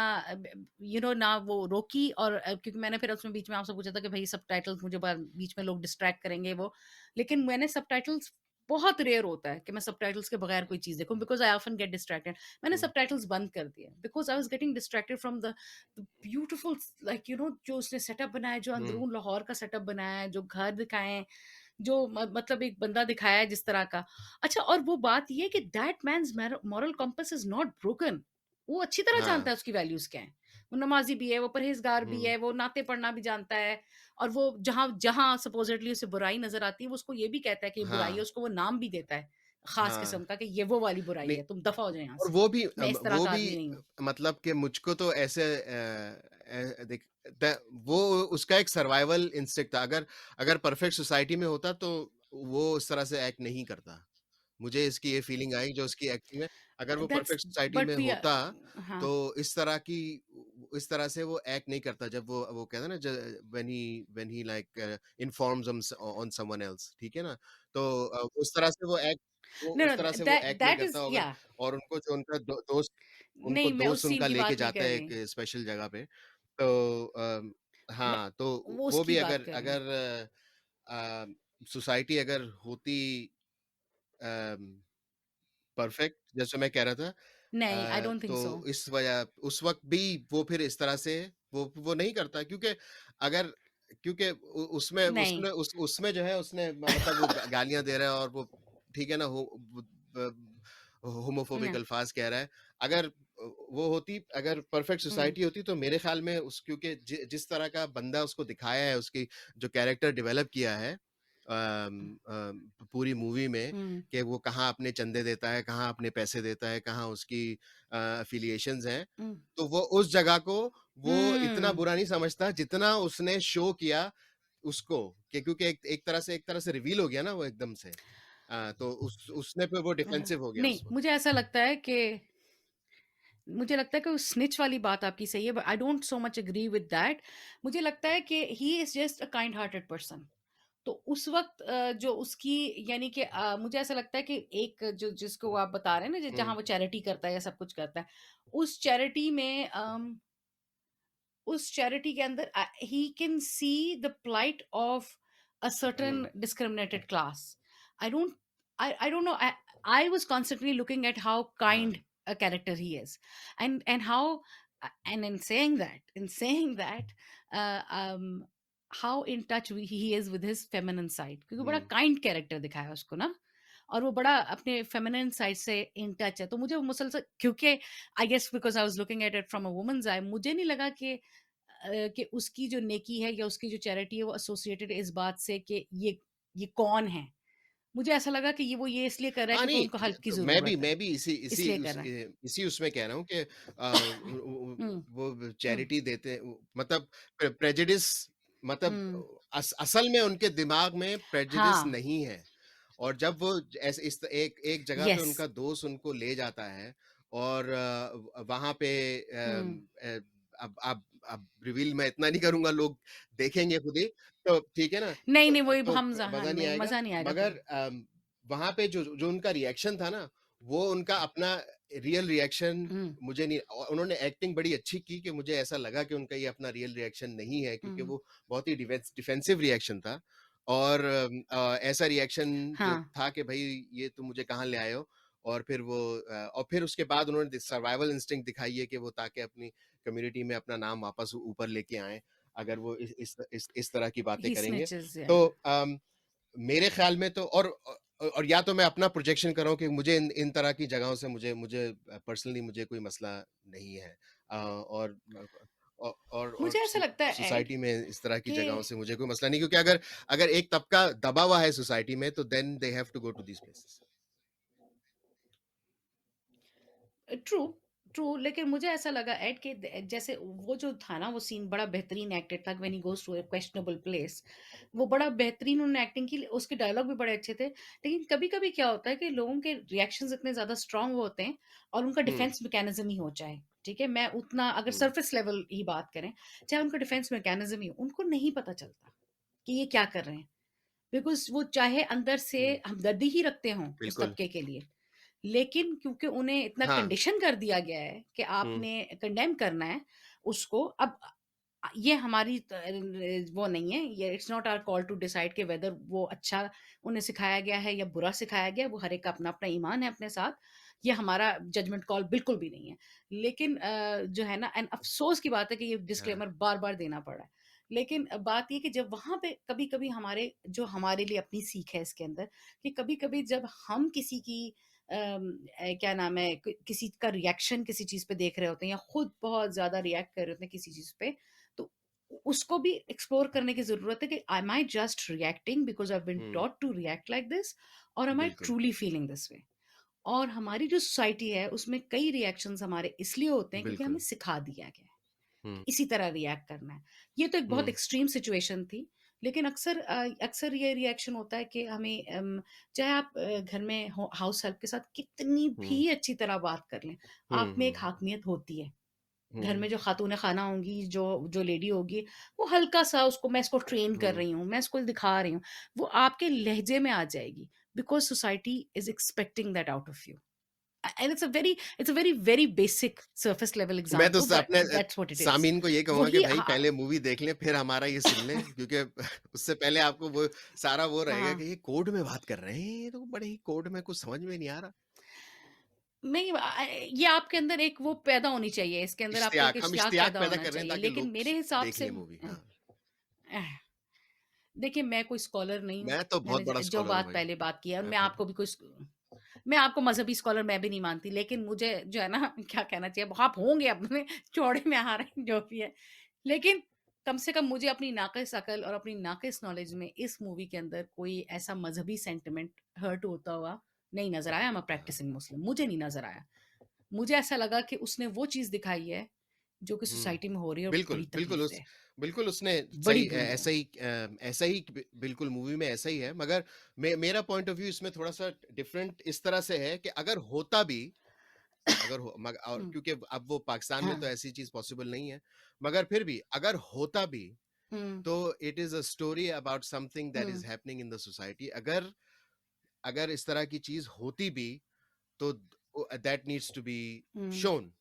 ना वो रोकी, और क्योंकि मैंने फिर उसमें बीच में आपसे पूछा था कि भाई सबटाइटल्स मुझे बीच में लोग डिस्ट्रैक्ट करेंगे वो, लेकिन मैंने सबटाइटल्स, बहुत रेयर होता है कि मैं सबटाइटल्स के बगैर कोई चीज देखूं, because I often get distracted. मैंने हम्म सबटाइटल्स बंद कर दिए because I was getting distracted from the beautiful, like जो उसने सेटअप बनाया है, जो हम्म अंदरून लाहौर का सेटअप बनाया है, जो घर दिखाए हैं, जो मतलब एक बंदा दिखाया है जिस तरह का। अच्छा, और वो बात ये है कि that man's moral compass is not broken. वो अच्छी तरह जानता हाँ है उसकी वैल्यूज क्या है। वो नमाजी भी है, वो परहेजगार भी हम्म है, वो नाते पढ़ना भी जानता है, और वो जहां जहां सपोजिटली उसे बुराई नजर आती है, वो उसको ये भी कहता है कि ये बुराई है, हाँ उसको वो नाम भी देता है खास हाँ किस्म का कि ये वो वाली बुराई नहीं, है, तुम दफा हो जाए यहाँ और से, मैं इस तरह वो का भी आदमी नहीं हूँ। मतलब कि मुझको तो ऐसे देख वो उसका एक सर्वाइवल इंस्टिंक्ट था। अगर अगर परफेक्ट सोसाइटी में होता तो वो उस तरह से एक्ट नहीं करता। मुझे इसकी ये फीलिंग आई जो उसकी एक्टिंग में, अगर वो दैट्स परफेक्ट सोसाइटी बट में वी होता हाँ। तो इस तरह से वो एक्ट नहीं करता। जब वो कहता है ना, when he like informs on someone else, ठीक है ना, तो उस तरह से वो नो उस नो, तरह से वो दैट एक्ट नहीं दैट इज करता अगर, या और उनको जो उनका दोस्त, उनको नहीं, मैं दोस्त उस सीन उनका की लेके बात नहीं जाता कर है रही। एक स्पेशल जगह पे, तो मैं हाँ, तो वो वो उसकी भी बात अगर कर रही हूँ। अगर सोसाइटी अगर होती परफेक्ट, जैसे मैं कह रहा था, नहीं, आई डोंट थिंक तो सो। इस वजह उस वक्त भी वो फिर इस तरह से वो नहीं करता, क्योंकि अगर क्योंकि उसमें नहीं। उसमें जो है उसने मतलब वो गालियां दे रहा है, और वो ठीक है ना, होमोफोबिक न अल्फाज कह रहा है। अगर वो होती, अगर परफेक्ट हुँ, सोसाइटी होती, तो मेरे ख्याल में क्योंकि जिस तरह का बंदा उसको दिखाया है, उसकी जो कैरेक्टर डेवलप किया है पूरी मूवी में, हुँ, कि वो कहाँ अपने चंदे देता है, कहाँ अपने पैसे देता है, कहाँ उसकी एफिलिएशंस हैं, हुँ, तो वो उस जगह को वो इतना हुँ, बुरा नहीं समझता जितना उसने शो किया उसको, कि क्योंकि एक तरह से रिवील हो गया ना वो एकदम से, तो उसने फिर वो डिफेंसिव हो गया नहीं, उस वक्त। मुझे लगता है कि उस स्निच वाली बात आपकी सही है, but I don't so much agree with that. मुझे लगता है कि he is just a kind hearted person. तो उस वक़्त जो उसकी, यानी कि मुझे ऐसा लगता है कि एक जो जिसको आप बता रहे हैं ना, ज जहाँ हम्म वो चैरिटी करता है या सब कुछ करता है, उस चैरिटी में उस चैरिटी के अंदर he can see the plight of a certain hmm discriminated class. I don't know, I was constantly looking at how हाँ kind a character he is, and how and in saying that how in touch he is with his feminine side, क्योंकि बड़ा हम्म kind character दिखाया उसको ना, और वो बड़ा अपने फेमिनिन साइड से इन टच है। तो मुझे वो मुसलसल, क्योंकि I guess because I was looking at it from a woman's eye, मुझे नहीं लगा कि उसकी जो नेकी है या उसकी जो चैरिटी है वो एसोसिएटेड इस बात से कि ये कौन है। मुझे ऐसा लगा कि ये इसलिए कर रहा है हाँ, क्योंकि नहीं, उनको हेल्प की तो जरूरत है, मैं भी इसलिए कर रहा है। इसी उसमें कह रहा हूँ कि हम्म, वो हम्म, चैरिटी देते मतलब प्रेजुडिस, मतलब हम्म, असल में उनके दिमाग में प्रेजुडिस हाँ, नहीं है। और जब वो ऐसे एक एक जगह पे यस, उनका दोस्त उनको ले जाता है, और वहां पे हम्म, अब रिवील मैं इतना नहीं करूंगा, लोग देखेंगे खुद ही, तो ठीक है ना, नहीं नहीं, वही तो हाँ, मजा नहीं नहीं आएगा। मजा नहीं आएगा फिर। मगर वहां पे जो जो उनका रिएक्शन था ना, वो उनका अपना रियल रिएक्शन हम्म, मुझे नहीं, उन्होंने एक्टिंग बड़ी अच्छी की कि मुझे ऐसा लगा कि उनका ये अपना रियल रिएक्शन नहीं है, क्योंकि हम्म, वो बहुत ही डिफेंसिव रिएक्शन था। और ऐसा रिएक्शन जो हाँ, था कि भाई ये तुम मुझे कहाँ ले आए हो, और फिर और फिर उसके बाद उन्होंने सर्वाइवल इंस्टिंक्ट दिखाई है कि वो ताकि अपनी कम्युनिटी में अपना नाम वापस ऊपर लेके आए, अगर वो इस तरह की बातें ही करेंगे। स्निचेस, तो मेरे ख्याल में तो, और या तो मैं अपना प्रोजेक्शन कर रहा हूँ कि मुझे इन तरह की जगहों से मुझे मुझे पर्सनली मुझे कोई मसला नहीं है, और और मुझे ऐसा लगता है एड सोसाइटी में इस तरह की कि जगहों से मुझे कोई मसला नहीं, क्योंकि अगर अगर एक तबका दबा हुआ है सोसाइटी में, तो then they have to go to these places. True, true, लेकिन मुझे ऐसा लगा एड के जैसे वो जो था ना वो सीन बड़ा बेहतरीन एक्टेड था when he goes to a questionable place. वो बड़ा बेहतरीन उन्होंने एक्टिंग की, उसके डायलॉग भी बड़े अच्छे थे। लेकिन कभी-कभी क्या होता है कि लोगों के रिएक्शंस इतने ज़्यादा स्ट्रॉन्ग होते हैं और उनका हुँ, डिफेंस मैकेनिज़्म ही हो चाहे, ठीक है? मैं उतना अगर हुँ, सरफेस लेवल ही बात करें, चाहे उनका डिफेंस मैकेनिज़्म ही हो, उनको नहीं पता चलता कि ये क्या कर रहे हैं। बिकॉज़ वो चाहे अंदर से हुँ, हमदर्दी ही रखते हों उस बिल्कुल। तबके के लिए, लेकिन क्योंकि उन्हें इतना हाँ, कंडीशन कर दिया गया है कि हुँ, आपने कंडेम करना है उसको। अब ये हमारी वो नहीं है, ये it's not our call to decide कि वेदर वो अच्छा उन्हें सिखाया गया है या बुरा सिखाया गया है, वो हर एक का अपना-अपना ईमान है अपने साथ। ये हमारा जजमेंट कॉल बिल्कुल भी नहीं है। लेकिन जो है ना एंड अफ़सोस की बात है कि ये हाँ, डिस्क्लेमर बार-बार देना पड़ा है। लेकिन बात ये कि जब वहाँ पे कभी-कभी हमारे लिए अपनी सीख है इसके अंदर कि कभी-कभी जब हम किसी की क्या नाम है किसी का रिएक्शन किसी चीज पे देख रहे होते हैं या खुद बहुत ज्यादा रिएक्ट कर रहे होते हैं किसी चीज पे, तो उसको भी एक्सप्लोर करने की जरूरत है कि am I just reacting because I've been hmm, taught to react like this or am I बिल्कुल, truly feeling this way। और हमारी जो सोसाइटी है उसमें कई रिएक्शंस हमारे इसलिए होते हैं क्योंकि हमें बिल्कुल। सिखा दिया गया है हुँ, इसी तरह रिएक्ट करना है। ये तो एक बहुत हुँ, एक्सट्रीम सिचुएशन थी, लेकिन अक्सर ये रिएक्शन होता है कि हमें चाहे आप घर में हो हाउस हेल्प के साथ कितनी हुँ, भी अच्छी तरह बात कर लें, हुँ, आप में एक हुँ, हाकिमियत होती है। घर हुँ, में जो खातून खाना होंगी, जो जो लेडी होगी, वो हल्का-सा उसको मैं इसको ट्रेन कर हुँ, रही हूँ, मैं इसको दिखा रही हूँ, वो आपके लहज़े में आ जाएगी because society is expecting that out of you. And it's a very basic surface level मैं तो एग्ज़ाम्पल स बट अपने दैट्स व्हाट इट इज़। सामीन को ये कहूँगा कि वही भाई हाँ, पहले मूवी देख लें, फिर हमारा ये सुन लें क्योंकि उससे पहले आपको वो सारा वो रहेगा हाँ। कि ये कोड में बात कर रहे हैं, ये तो बड़े ही कोड में कुछ समझ में नहीं आ रहा। नहीं ये आपके अंदर एक वो पैदा होनी चाहिए, इसके अंदर आपको एक हम इश्तियाक इश्तियाक पैदा पैदा होना कर रहे हैं चाहिए, ताकि लेकिन लोग मेरे हिसाब देख से लें मूवी। हाँ, अह, देखिए मैं कोई स्कॉलर नहीं हूँ। मैं तो बहुत मैंने बड़ा जो स्कॉलर हूँ बात भाई। पहले बात की है और मैं मैं तो आपको भी मैं आपको मज़हबी स्कॉलर मैं भी नहीं मानती, लेकिन मुझे जो है ना क्या कहना चाहिए, आप होंगे अपने चौड़े में आ रहे हैं जो भी है। लेकिन कम से कम मुझे अपनी नाक़िस अक़ल और अपनी नाक़िस नॉलेज में इस मूवी के अंदर कोई ऐसा मज़हबी सेंटिमेंट हर्ट होता हुआ नहीं नज़र आया। आई एम अ प्रैक्टिसिंग मुस्लिम, मुझे नहीं नज़र आया। मुझे ऐसा लगा कि उसने वो चीज़ दिखाई है, जो कि हुँ। सोसाइटी में हो रही है और बिल्कुल, बड़ी तकलीफ़ दे। बिल्कुल उसने बड़ी सही बुरी है। ऐसा ही बिल्कुल मूवी में ऐसा ही है मगर मेरा पॉइंट ऑफ व्यू इसमें थोड़ा-सा डिफरेंट इस तरह से है कि अगर होता भी अगर हो मग और हुँ, क्योंकि अब वो पाकिस्तान में हाँ, तो ऐसी चीज़ पॉसिबल नहीं है, मगर फिर भी अगर होता भी हुँ, तो it is a story about something that hmm, is happening in the society अगर अगर इस तरह की चीज़ होती भी तो that needs to be hmm. Shown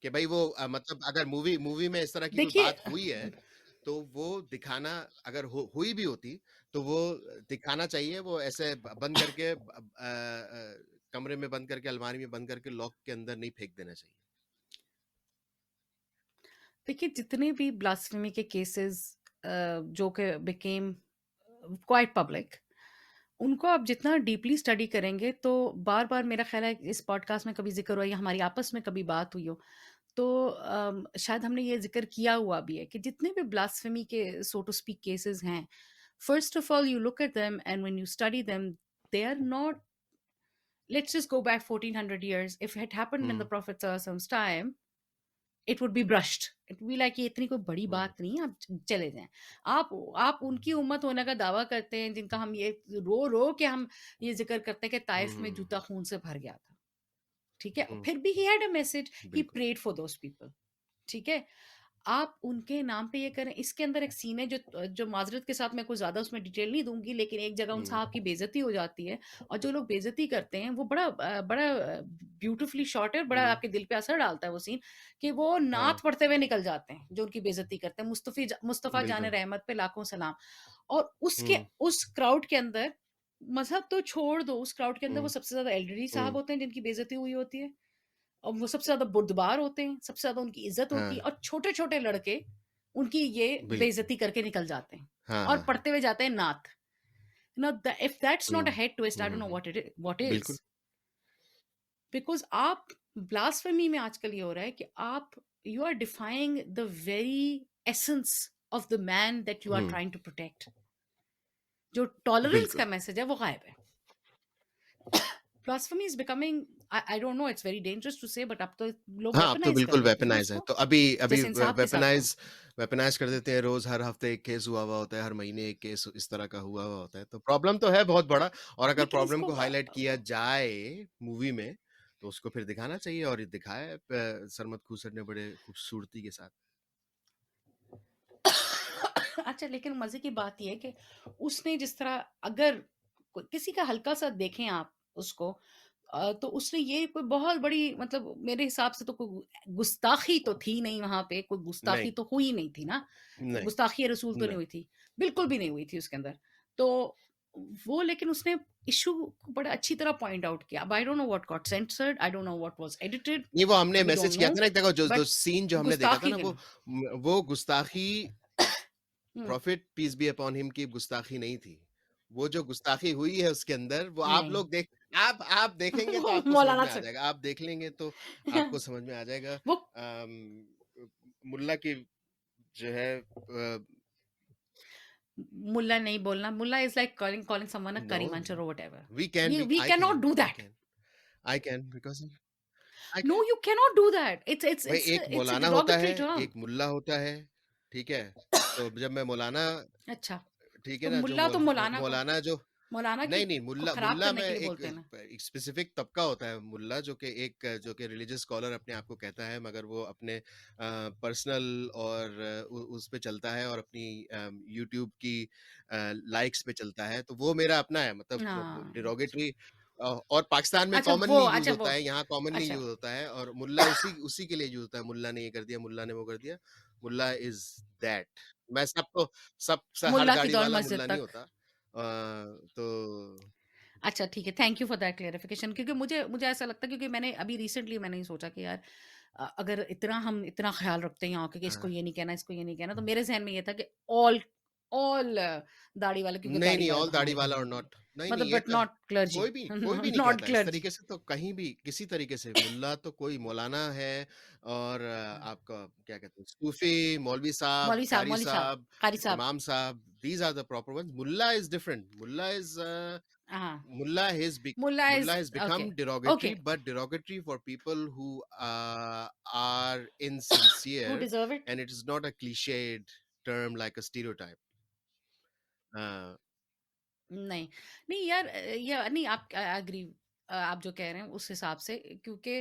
कि भाई वो मतलब अगर मूवी में इस तरह की कोई देखिए बात हुई है तो वो दिखाना अगर हुई भी होती तो वो दिखाना चाहिए वो ऐसे बंद करके कमरे में बंद करके अलमारी में बंद करके लॉक के अंदर नहीं फेंक देना चाहिए। देखिए जितने भी ब्लास्फेमी के केसेस जो कि बिकेम क्वाइट पब्लिक, उनको आप जितना डीपली स्टडी करेंगे तो बार-बार मेरा ख़्याल है इस पॉडकास्ट में कभी ज़िक्र हुआ या हमारी आपस में कभी बात हुई हो, तो शायद हमने ये ज़िक्र किया हुआ भी है कि जितने भी ब्लास्फेमी के सो टू स्पीक केसेस हैं, first of all you look at them and when you study them, they are not, let's just go back 1400 years, if it happened in हुँ, the prophet sallallahu time, it would be brushed, it would be like ये इतनी कोई बड़ी हुँ, बात नहीं है, आप चले जाएं। आप उनकी उम्मत होने का दावा करते हैं जिनका हम ये रो रो के हम ये जिक्र करते हैं कि हुँ, ताइफ में हुँ, जूता खून से भर गया था, ठीक है, हुँ, फिर भी ही हैड अ मैसेज, ही बिल्कुल। प्रेड फॉर दोस पीपल, ठीक है। आप उनके नाम पे ये करें, इसके अंदर एक सीन है जो जो माज़रत के साथ मैं कुछ ज़्यादा उसमें डिटेल नहीं दूँगी, लेकिन एक जगह उन हुँ, साहब की बेइज़्ज़ती हो जाती है और जो लोग बेइज़्ज़ती करते हैं वो बड़ा ब्यूटीफुली शॉट है, बड़ा हुँ, आपके दिल पे असर डालता है वो सीन कि वो हाँ, नात पढ़ते हुए निकल जाते हैं, जो उनकी बेइज़्ज़ती करते हैं। मुस्तफ़ा जान बिल्कुल। रहमत पे लाखों सलाम। और उसके हुँ, उस क्राउड के अंदर मज़हब तो छोड़ दो, उस क्राउड के अंदर वो हुँ, सबसे ज़्यादा एल्डरली साहब हुँ, होते हैं जिनकी बेइज़्ज़ती हुई होती है। और वो सबसे ज़्यादा बुर्दबार होते हैं, सबसे ज़्यादा उनकी इज़्ज़त होती हाँ, है और छोटे-छोटे लड़के उनकी ये बिल्कुल। बेइज़्ज़ती करके निकल जाते हैं हाँ, और हाँ, हाँ। पढ़ते हुए जाते हैं नात। Now the if that's hmm, not a head twist, I don't hmm, know hmm, what is. बिल्कुल। बिकॉज़ आप ब्लास्फेमी में आजकल ये हो रहा है कि आप you are defying the very essence of the man that you are hmm, trying to protect. जो टॉलरेंस का बिल्कुल। मैसेज है वो गायब है। Blasphemy is becoming, I don't know, it's very dangerous to say, but अब तो लोग हाँ, अब तो वेपनाइज कर बिल्कुल लेते हैं ना वेपनाइज़ है। उसको, तो अभी अभी जैसे इंसाफ के साथ हुआ। वेपनाइज़ कर देते हैं, रोज़ हर हफ्ते एक केस हुआ होता है, हर महीने एक केस इस तरह का हुआ होता है। तो प्रॉब्लम तो है बहुत बड़ा, और अगर लेकिन प्रॉब्लम इसको को हाइलाइट किया जाए मूवी में, तो उसको फिर दिखाना चाहिए, और ये दिखाया है सरमद खूसर ने बड़े खूबसूरती के साथ। अच्छा, लेकिन मजे की बात यह है कि उसने जिस तरह, अगर किसी का हल्का सा देखें आप उसको, तो उसने ये कोई बहुत बड़ी, मतलब मेरे हिसाब से तो कोई गुस्ताखी तो थी नहीं वहां पे, कोई नहीं, गुस्ताखी तो हुई नहीं थी ना, नहीं, गुस्ताखी रसूल तो नहीं नहीं। हुई थी, बिल्कुल भी नहीं हुई थी उसके अंदर। तो वो, लेकिन उसने इशू को बड़ा अच्छी तरह पॉइंट आउट किया। अब I don't know what got censored, I don't know what was edited, नहीं, वो हमने वी मैसेज डोंट किया नो, था ना, देखो जो जो बट सीन जो हमने देखा था गुस्ताखी ना, के ना। वो गुस्ताखी, hmm, prophet peace be upon him की गुस्ताखी नहीं थी। वो जो गुस्ताखी हुई है उसके अंदर, वो आप नहीं। लोग आप देखेंगे तो वो आपको समझ मौलाना में आ से जाएगा। आप देख लेंगे तो आपको समझ में आ जाएगा। वो मुल्ला की जो है मुल्ला नहीं बोलना, mullah is like calling someone a no, करीमंचर और व्हाटएवर। वी कैन ये be we can not do I that. Can because I know, you can not do that, it's it's भाई, इट्स एक इट्स अ मौलाना होता है, डिरोगेटरी टर्म। एक मुल्ला होता है, ठीक है? तो जब मैं मौलाना, अच्छा, ठीक है तो ना, जो मुल्ला तो मौलाना जो, मौलाना की नहीं, नहीं, को मुल्ला खराब मुल्ला करने में के लिए एक बोलते हैं ना। एक स्पेसिफिक तबका होता है मुल्ला, जो कि रिलीजियस स्कॉलर अपने आप को कहता है, मगर वो अपने पर्सनल और उस पे चलता है, और अपनी यूट्यूब की लाइक्स पे चलता है, तो वो मेरा अपना है, मतलब हाँ, डिरोगेटरी, और पाकिस्तान में अच्छा वो, कॉमनली यूज अच्छा होता वो, है, यहाँ कॉमनली अच्छा, यूज होता है, और मुल्ला उसी उसी के लिए यूज होता है। मुल्ला ने ये कर दिया, मुल्ला ने वो कर दिया, मुल्ला इज दैट। मैं सबको हर मुल्ला की दाढ़ी दौड़ वाला मस्जिद मुल्ला नहीं तक। होता। तो अच्छा, ठीक है, thank you for that clarification, क्योंकि मुझे मुझे ऐसा लगता है, क्योंकि मैंने अभी रिसेंटली मैंने ये सोचा कि यार, अगर इतना हम इतना ख्याल रखते हैं यहाँ के कि इसको हाँ, ये नहीं कहना, इसको ये नहीं कहना, तो मेरे ज़हन में ये था कि ऑल ऑल दाढ़ी वाले, क्योंकि नहीं, दाढ़ी नहीं, वाले ऑल तो दाढ़ी हमारे घर वाला और में भी है। नॉट, नहीं, नहीं, मतलब ये बट नॉट क्लर्जी, कोई भी नहीं नॉट कहता इस क्लर्जी। तरीके से, तो कहीं भी किसी तरीके से मुल्ला तो कोई मौलाना है, और आपका क्या कहते हैं, सूफी, मौलवी साहब, कारी साहब। इमाम साहब, these are the proper ones. मुल्ला इज डिफरेंट। हाँ, Mullah मुल्ला Mullah is has okay, become derogatory, okay, but derogatory for people who are who insincere, deserve it? and it is not a cliched term like a stereotype. Uh, नहीं, नहीं यार, या नहीं, आप agree, आप जो कह रहे हैं उस हिसाब से, क्योंकि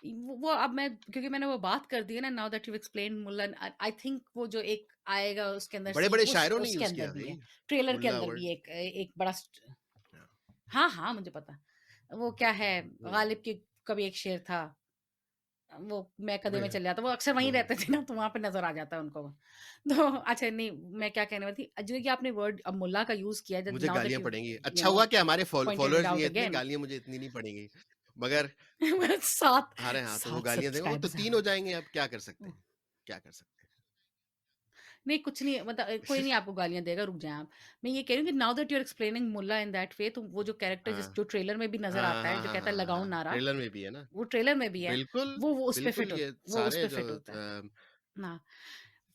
वो अब मैं, क्योंकि मैंने वो बात कर दी है ना, नाउ दैट यू एक्सप्लेन मुल्ला, आई थिंक वो जो एक आएगा उसके अंदर बड़े सीन, बड़े वो शायरों ने उसके यूज अंदर किया भी है, भाई ट्रेलर के मुल्ला अंदर वर्ड। भी एक बड़ा हाँ, हाँ, मुझे पता। वो क्या है, गालिब की कभी एक शेर था, वो मैं कदे में हम्म, चल जाता, वो अक्सर वहीं रहते थे ना, तो वहाँ पे नज़र आ जाता है उनको। तो अच्छा, नहीं, मैं क्या कहने वाली थी, जो कि आपने वर्ड अब मुल्ला का यूज़ किया है, मुझे नाउ दैट गालियां यू पड़ेंगी। यू अच्छा नो हुआ कि हमारे पॉइंटेड इट फॉलोअर्स नहीं आउट है इतने, अगेन। गालियां मुझे इतनी नहीं पड़ेंगी, मगर 7 अरे हाँ, तो वो 7 गालियां देंगे, वो तो सब्सक्राइबर्स हैं 3 हो हमारे। जाएंगे, अब क्या कर सकते हैं, क्या कर सकते नहीं, कुछ नहीं, मतलब कोई हैं। नहीं आपको गालियाँ देगा, रुक जाएँ आप। मैं ये कह रही हूँ कि now that you are explaining मुल्ला इन दैट वे, तो वो जो कैरेक्टर हाँ, जो ट्रेलर में भी नज़र हाँ, आता है, हाँ, जो हाँ, कहता है हाँ, लगाऊँ हाँ, नारा, ट्रेलर में भी है ना। वो ट्रेलर में भी है। बिल्कुल, वो उस पे बिल्कुल, फिट हो, ये वो उस सारे पे जो फिट होता है। हाँ,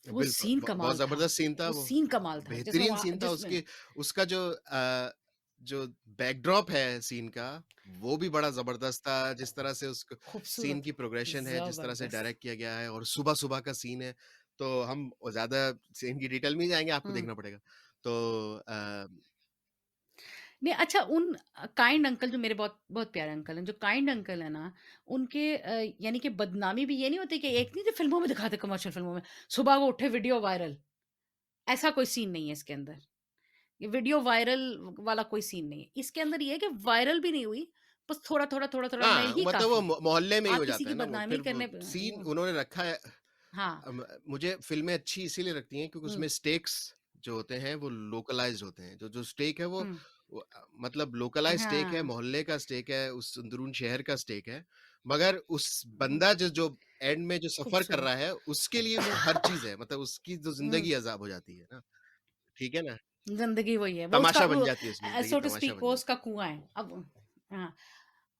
वो बिल सीन बहुत कमाल था। ज़बरदस्त सीन था वो वो, सीन कमाल था, जिसमें बेहतरीन वहाँ सीन था। जिसमें उसका जो बैकड्रॉप है सीन का, वो भी बड़ा ज़बरदस्त था, जिस तरह से उसको सीन खूबसूरत, की प्रोग्रेशन है, जिस तरह से ज़बरदस्त। डायरेक्ट किया गया है, और सुबह-सुबह का सीन है, तो हम ज़्यादा सीन की डिटेल में नहीं जाएँगे, आपको हुँ। देखना पड़ेगा। तो नहीं, अच्छा, उन काइंड अंकल जो मेरे बहुत बहुत प्यारे अंकल हैं, जो काइंड अंकल हैं ना, उनके यानी कि बदनामी भी ये नहीं होती कि एक नहीं जो फ़िल्मों में दिखाते, कमर्शियल फ़िल्मों में, सुबह वो उठे वीडियो वायरल, ऐसा कोई सीन नहीं है इसके अंदर। ये वीडियो वायरल वाला कोई सीन नहीं है। इसके अंदर ये है कि वायरल भी नहीं हुई, बस थोड़ा-थोड़ा, थोड़ा-थोड़ा में हाँ, ही मतलब वो काफ़ी। मोहल्ले में ही आप हो किसी जाता की है ना, वो बदनामी फिर वो करने सीन उन्होंने रखा है। हाँ, मुझे फ़िल्में अच्छी इसीलिए लगती हैं क्योंकि हुँ, उसमें स्टेक्स जो होते हैं वो लोकलाइज़्ड होते हैं। जो जो स्टेक है हुँ, मतलब लोकलाइज़्ड स्टेक है, हाँ, मोहल्ले का स्टेक है, उस अंदरून शहर का स्टेक है। मगर उस हुँ, बंदा जो जो एंड में जो सफ़र कर खूबसूरत। रहा है, उसके लिए वो हर चीज़ है। मतलब उसकी जो हुँ, ज़िंदगी अज़ाब हो जाती है ना, ठीक है ना? ज़िंदगी वही है। वो उसका तमाशा बन वो जाती है उसकी ज़िंदगी, सो टू तमाशा स्पीक बन वो जाती उसका है। कुआँ है। अब हाँ,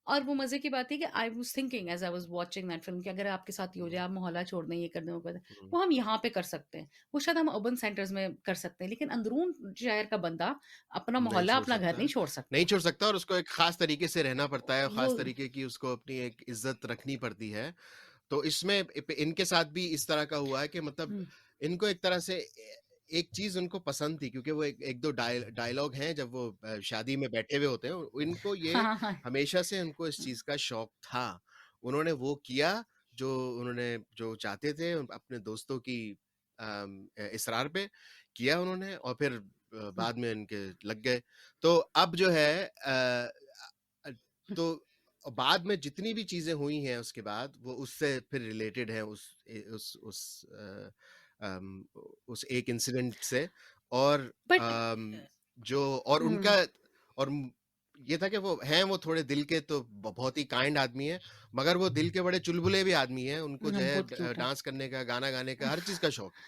और वो मज़े की बात है कि I was thinking as I was watching that film कि अगर आपके साथ ये हो जाए, हुँ, आप मोहल्ला छोड़ दें, ये कर दें, वो कर दें, हुँ। वो हम यहाँ पे कर सकते हैं। वो शायद हम अर्बन सेंटर्स में कर सकते हैं, लेकिन अंदरून शहर का बंदा अपना नहीं मोहल्ला, छोड़ अपना घर सकता नहीं है। छोड़ नहीं सकता। छोड़ सकता और उसको एक ख़ास तरीके से रहना पड़ता है, वो ख़ास तरीके की उसको अपनी एक इज़्ज़त रखनी पड़ती है। तो इसमें इनके साथ भी इस तरह का हुआ है कि मतलब हुँ। इनको एक तरह से एक चीज़ उनको पसंद थी क्योंकि वो एक दो डायलॉग हैं जब वो शादी में बैठे हुए होते हैं, इनको ये हाँ, हाँ। हमेशा से उनको इस हुँ, चीज़ का शौक था। उन्होंने वो किया जो उन्होंने जो चाहते थे अपने दोस्तों की इसरार पे किया उन्होंने और फिर हुँ, बाद में इनके लग गए। तो अब जो है अ, हुँ, तो बाद में जितनी भी चीज़ें हुई हैं उसके बाद वो उससे फिर रिलेटेड है उस एक इंसिडेंट से और बट अम, जो और हुँ, उनका और ये था कि वो थोड़े दिल के तो बहुत ही काइंड आदमी हैं, मगर वो दिल के बड़े चुलबुले भी आदमी हैं, उनको जो है बहुत क्यूट है। डांस करने का, गाना गाने का, हर चीज़ का शौक है।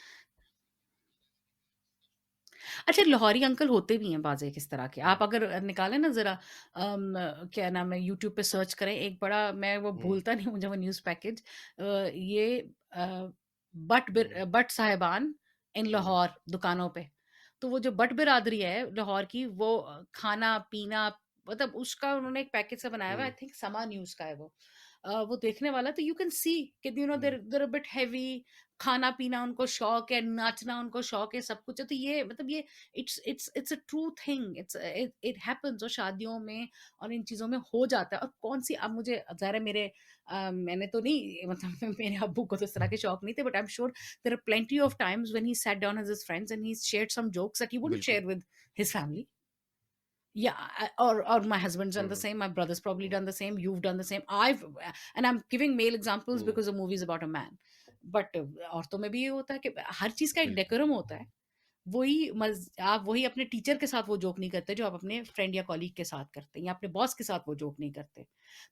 अच्छा, लाहौरी अंकल होते भी हैं बाज़ एक इस तरह के। हुँ, आप अगर निकालें ना ज़रा क्या नाम है, यूट्यूब पे सर्च करें, एक बड़ा मैं वो हुँ, भूलता नहीं मुझे वो न्यूज़ पैकेज ये बट साहिबान इन हुँ, लाहौर दुकानों पे। तो वो जो बट बिरादरी है लाहौर की, वो खाना-पीना मतलब उसका उन्होंने एक पैकेज सा बनाया हुआ है, हुँ, आई थिंक समा न्यूज़ का है वो। वो देखने वाला तो यू कैन सी कि हुँ, देयर अ बिट हेवी, खाना-पीना उनको शौक है, नाचना उनको शौक है, सब कुछ है। तो ये मतलब ये it's a true thing, it it happens और शादियों में और इन चीज़ों में हो जाता है। और कौन-सी अब मुझे ज़ाहिर है मेरे मैंने तो नहीं मतलब मेरे अब्बू को तो इस तरह के शौक नहीं थे, but I am sure there are plenty of times when he sat down with his friends and he shared some jokes that he wouldn't बिल्कुल। Share with his family. Yeah, or my husband's done the hmm, same. My brother's probably hmm, done the same. You've done the same. And I'm giving male examples hmm, because the movie is about a man. But औरतों में भी ये होता है कि हर चीज़ का एक बिल्कुल। डेकोरम होता है। आप वही अपने टीचर के साथ वो जोक नहीं करते जो आप अपने फ्रेंड या कॉलीग के साथ करते हैं या अपने बॉस के साथ वो जोक नहीं करते।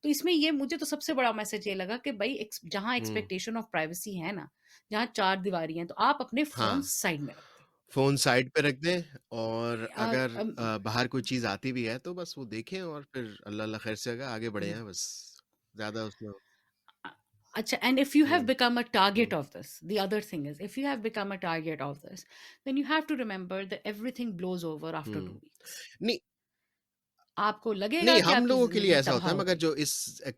तो इसमें ये मुझे तो सबसे बड़ा मैसेज ये लगा कि भई जहाँ हुँ, एक्सपेक्टेशन ऑफ प्राइवेसी है ना, जहाँ 4 दीवारी हैं, तो आप अपने फ़ोन हाँ। साइड में रख दें। फ़ोन साइड पे रख दें और और अगर बाहर कोई चीज़ आती भी है तो बस वो देखें और फिर अल्लाह अल्लाह खैर से होगा आगे बढ़े हुँ। हैं बस। ज़्यादा उसमें Uh, Acha, and if you have hmm, become a hmm, target of this, the other thing is, if you have become a target of this, then you have to remember that everything blows over after hmm. 2 weeks. नहीं, आपको लगेगा नहीं कि हम आपकी लोगों के लिए ज़िंदगी ऐसा तबाह होता है हो मगर गई। जो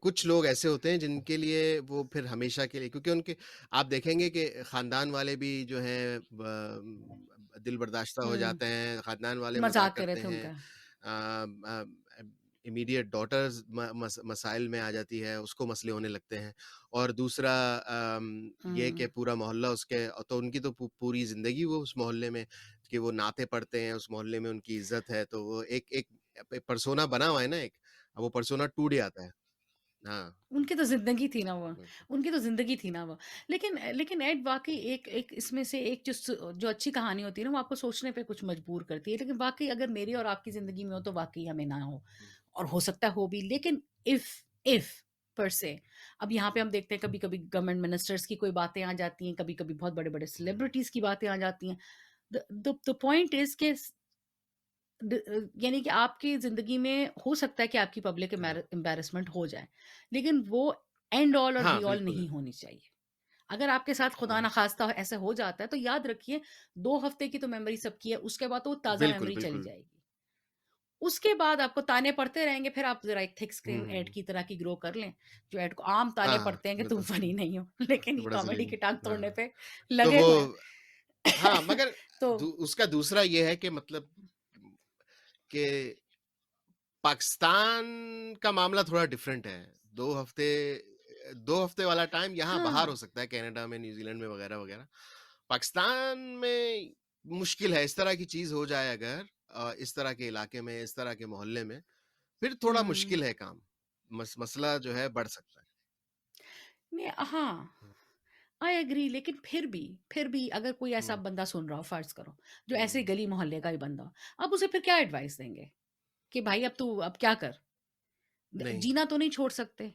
कुछ लोग ऐसे होते हैं जिनके लिए वो फिर हमेशा के लिए क्योंकि उनके आप देखेंगे कि ख़ानदान वाले भी जो हैं दिल बर्दाश्ता हो हुँ, जाते हैं, ख़ानदान वाले मज़ाक मज़ाक कर रहे करते थे हैं। उनका। इमीडिएट डॉटर्स मसाइल में आ जाती है उसको मसले होने लगते हैं और दूसरा ये कि हुँ, पूरा मोहल्ला उसके तो उनकी तो पूरी जिंदगी वो उस मोहल्ले में कि वो नाते पड़ते हैं उस मोहल्ले में उनकी इज्जत है तो वो एक एक परसोना बना हुआ है ना एक अब वो परसोना टूट जाता है हाँ उनकी तो ज़िंदगी थी ना वो, बिल्कुल उनकी तो ज़िंदगी थी ना वो। लेकिन एड वाक़ई एक एक इसमें से एक जो अच्छी कहानी होती है ना, वो आपको सोचने पे कुछ मजबूर करती है। लेकिन वाक़ई अगर मेरी और आपकी ज़िंदगी में हो, तो वाक़ई हमें ना हो हम्म, और हो सकता है हो भी। लेकिन इफ़ पर से अब यहाँ पे हम देखते हैं कभी-कभी गवर्नमेंट मिनिस्टर्स की कोई बातें आ जाती हैं, कभी-कभी बहुत बड़े-बड़े हम्म, सेलिब्रिटीज़ की बातें आ जाती हैं। द पॉइंट इज़ कि यानी कि आपकी ज़िंदगी में हो सकता है कि आपकी पब्लिक हाँ एम्बैरेसमेंट हो जाए, लेकिन वो एंड ऑल और हाँ बी ऑल बिल्कुल नहीं होनी चाहिए। अगर आपके साथ खुदा हाँ ना ख़ास्ता ऐसा हो जाता है, तो याद रखिए 2 हफ़्ते की तो मेमोरी सबकी है, उसके बाद तो वो ताज़ा बिल्कुल मेमोरी चली बिल्कुल जाएगी। उसके बाद आपको ताने पड़ते रहेंगे, फिर आप ज़रा एक थिक स्किन ऐड हम्म की तरह की ग्रो कर लें, जो ऐड को आम ताने हाँ पड़ते हैं कि तुम मतलब फ़नी नहीं हो, लेकिन ये बड़ा कॉमेडी जलील की टाँग तोड़ने हाँ पे तो लगे वो हुए हैं। हाँ मगर तो उसका दूसरा ये है कि मतलब कि पाकिस्तान का मामला थोड़ा डिफरेंट है। 2 हफ्ते 2 हफ्ते वाला टाइम यहाँ बाहर हो हाँ, सकता है कनाडा में, न्यूज़ीलैंड में वगैरह-वगैरह। पाकिस्तान में मुश्किल है, इस तरह की चीज़ हो जाए अगर इस तरह के इलाके में, इस तरह के मोहल्ले में, फिर थोड़ा हुँ। मुश्किल है काम। मसला जो है बढ़ सकता है। नहीं हाँ। हुँ, आई एग्री, लेकिन फिर भी अगर कोई ऐसा हुँ, बंदा सुन रहा हो, फर्ज करो जो ऐसे ही हुँ। गली मोहल्ले का ही बंदा हो, आप उसे फिर क्या एडवाइस देंगे कि भाई अब तू अब क्या कर, नहीं, जीना तो नहीं छोड़ सकते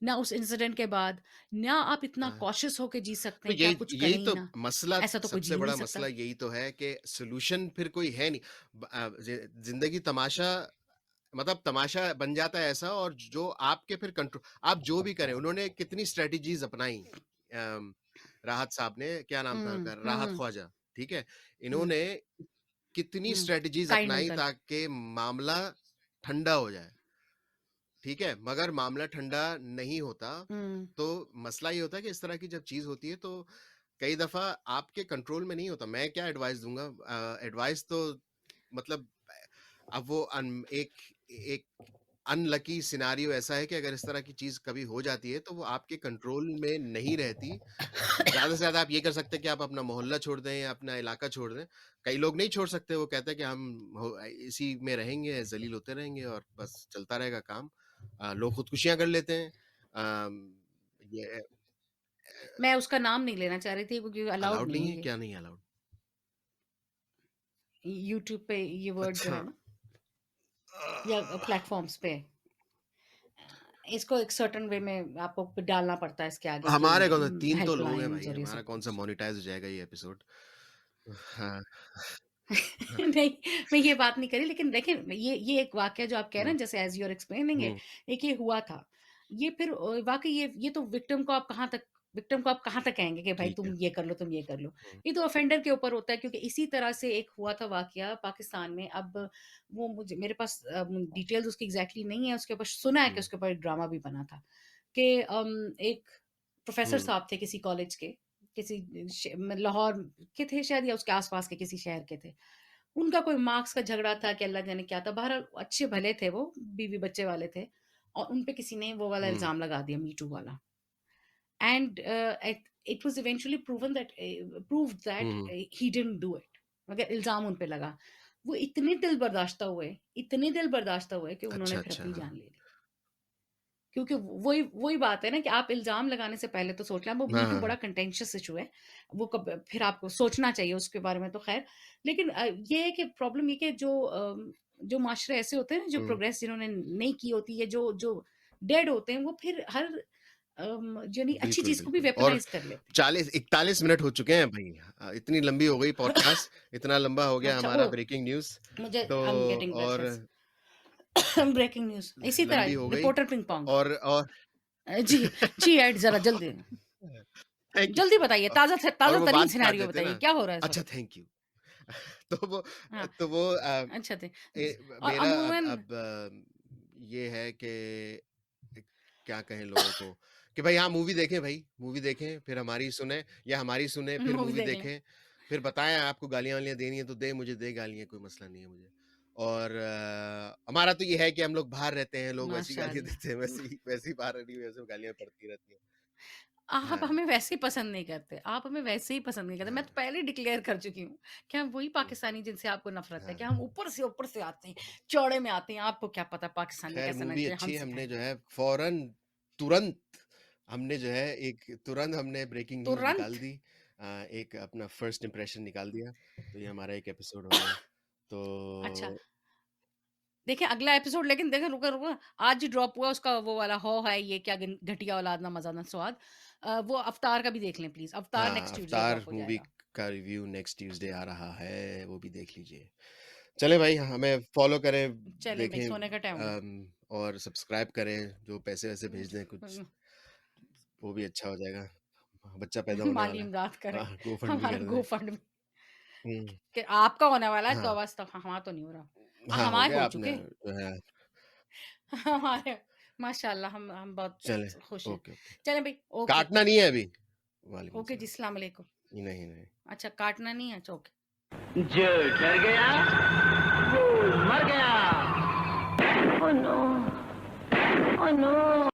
ना उस इंसिडेंट के बाद, ना आप इतना हाँ। कॉशियस होके जी सकते तो हैं कि यही आप कुछ यही करें ही तो ना, मसला ऐसा तो कोई जी सबसे ही नहीं बड़ा सकता। मसला यही तो है कि सॉल्यूशन फिर कोई है नहीं। ज़िंदगी तमाशा मतलब तमाशा बन जाता है ऐसा, और जो आपके फिर कंट्रोल, आप जो भी करें, उन्होंने कितनी स्ट्रेटजीज अपनाई। राहत साहब ने, क्या नाम था उनका, राहत ख्वाजा, ठीक है, इन्होंने कितनी स्ट्रेटजीज काइंड अपनाई अंकल। ताकि मामला ठंडा हो जाए, ठीक है, मगर मामला ठंडा नहीं होता। तो मसला ये होता है कि इस तरह की जब चीज होती है तो कई दफा आपके कंट्रोल में नहीं होता। मैं क्या एडवाइस दूंगा, एडवाइस तो मतलब अब वो एक अनलकी सिनारियो ऐसा है कि अगर इस तरह की चीज कभी हो जाती है तो वो आपके कंट्रोल में नहीं रहती। ज्यादा से ज्यादा आप ये कर सकते हैं कि आप अपना मोहल्ला छोड़ दें या अपना इलाका छोड़ दें। कई लोग नहीं छोड़ सकते, वो कहते हैं कि हम इसी में रहेंगे, जलील होते रहेंगे और बस चलता रहेगा काम। लोग खुदकुशियां कर लेते हैं। ये मैं उसका नाम नहीं लेना चाह रही थी क्योंकि अलाउड अलाउड नहीं नहीं है है, ये। क्या नहीं अलाउड? यूट्यूब पे ये वर्ड जो अच्छा, है ना, या प्लेटफॉर्म्स पे, इसको एक सर्टेन वे में आपको डालना पड़ता है इसके आगे कि हमारे कौन सा 3 तो लोग हैं हेल्पलाइंस भाई, और ये हमारा सब कौन सा कुछ। मोनेटाइज हो जाएगा ये एपिसोड। हाँ, हाँ, नहीं, मैं ये बात नहीं करी, लेकिन देखिए ये एक वाकया जो आप कह रहे हुँ, हैं, जैसे as you are explaining it, hmm, एक ये हुआ था। ये फिर वाक़ई ये तो विक्टिम को आप कहाँ तक कहेंगे कि भाई ठीक है। तुम ये कर लो, तुम ये कर लो। हुँ, ये तो ऑफेंडर के ऊपर होता है, क्योंकि इसी तरह से एक हुआ था वाकया पाकिस्तान में। अब वो मुझे मेरे पास डिटेल्स उसकी एग्ज़ैक्टली नहीं है, उसके ऊपर सुना है कि हुँ, उसके ऊपर एक ड्रामा भी बना था कि एक प्रोफ़ेसर हुँ, साहब थे किसी कॉलेज के, किसी लाहौर के थे शायद, या उसके आस-पास के किसी शहर के थे। उनका कोई मार्क्स का झगड़ा था कि अल्लाह जाने क्या था। बहरहाल अच्छे भले थे वो, बीवी-बच्चे वाले थे, और उन पे किसी ने वो वाला हुँ, इल्ज़ाम लगा दिया, मी टू वाला। And it was eventually proved that hmm, he didn't do it, मगर इल्ज़ाम उन पे लगा। वो इतने दिल बर्दाश्त हुए कि उन्होंने अच्छा, फिर अच्छा, अपनी हाँ। जान ले ली। क्योंकि वही वही बात है ना कि आप इल्ज़ाम लगाने से पहले तो सोच लें। वो हाँ, मी टू हाँ, बड़ा हाँ। कंटेंशियस इश्यू है। वो कब फिर आपको सोचना चाहिए उसके बारे में तो ख़ैर। लेकिन ये है कि प्रॉब्लम ये कि जो माशरे ऐसे होते हैं ना, जो हुँ, प्रोग्रेस जिन्होंने नहीं की होती है, जो जो डेड होते हैं, वो फिर हर यानी अच्छी बिल्कुल, चीज़ को भी बिल्कुल। और वेपनाइज़ कर लेते 41 मिनट हो चुके हैं भाई। इतनी लंबी हो गई हैं। पॉडकास्ट, इतना लंबा हो गया अच्छा, हमारा ओह! Breaking news. मुझे तो आई एम गेटिंग और ब्रेथलेस। ब्रेकिंग न्यूज़ इसी लंबी तरह हो गई, रिपोर्टर पिंग पोंग। और जी, जी ऐड ज़रा जल्दी। Thank you. जल्दी बताइए, और वो ताज़ा-तरीन बात काट सिनेरियो देते बताइए, ना, क्या हो रहा है इस अच्छा वक़्त? Thank you. तो हाँ, वो अच्छा थे। और मेरा अमूमन अब ये है कि क्या कहें लोगों को कि भाई हाँ, मूवी देखें भाई, मूवी देखें, फिर हमारी सुने, या हमारी सुने फिर मूवी मूवी देख लें। देखें, फिर बताएँ आपको गालियाँ-वालियाँ देनी है तो दे, मुझे दे गालियाँ, कोई मसला नहीं है मुझे। और हमारा तो ये है कि हम लोग बाहर रहते हैं, लोग वैसी गालियाँ माशाअल्लाह। देते हैं, वैसी बाहर रहनी वैसे गालियाँ पड़ती रहती हैं। आप हाँ, हमें वैसे ही पसंद नहीं करते, आप हमें वैसे ही पसंद नहीं करते। मैं हाँ, तो पहले ही डिक्लेयर कर चुकी हूँ कि हम वही हुँ, पाकिस्तानी जिनसे आपको नफ़रत है, कि हाँ। हम ऊपर से आते हैं, चौड़े में आते हैं। आपको क्या पता पाकिस्तान में खैर कैसे रहना मूवी चाहिए, हम अच्छी है, हमने जो सिखाएँगे। है फ़ौरन, तुरंत हमने जो है एक तुरंत हमने ब्रेकिंग न्यूज़ तुरंत निकाल दी। एक अपना फर्स्ट इंप्रेशन निकाल दिया, तो ये हमारा एक एपिसोड हो गया। अच्छा, तो देखिए अगला एपिसोड, लेकिन देखिए रुको, आज ही ड्रॉप हुआ उसका वो वाला है ये क्या घटिया औलाद ना मज़ा ना स्वाद। वो अवतार का भी देख लें प्लीज़, अवतार हाँ, नेक्स्ट ट्यूज़डे अवतार ड्रॉप हो मूवी जाएगा। का रिव्यू नेक्स्ट ट्यूज़डे आ रहा है, वो भी देख लीजिए। चलें भाई, हमें फ़ॉलो करें, चलें भई, देखें, सोने का टाइम हो और सब्सक्राइब करें, जो पैसे-वैसे भेज दें कुछ, गया। वो भी अच्छा हो जाएगा। बच्चा पैदा होने माली वाला है। इमदाद करें, हाँ, गोफंडमी हमारा कर दें। गोफंड हुँ, कि आपका होने वाला है तो हाँ। बस, तो हमारा तो नहीं हो रहा। हाँ, हो हमारे गया हो आपने चुके। जो है। हमारे माशाल्लाह हम चलें, बहुत खुश हैं। Okay, okay. चलें भई, ओके, काटना नहीं है अभी। वालेकुम ओके जी, सलाम। अस्सलाम वालेकुम। नहीं, नहीं। अच्छा काटना नहीं है? अच्छा ओके। जो डर गया वो मर गया। Oh no! Oh no!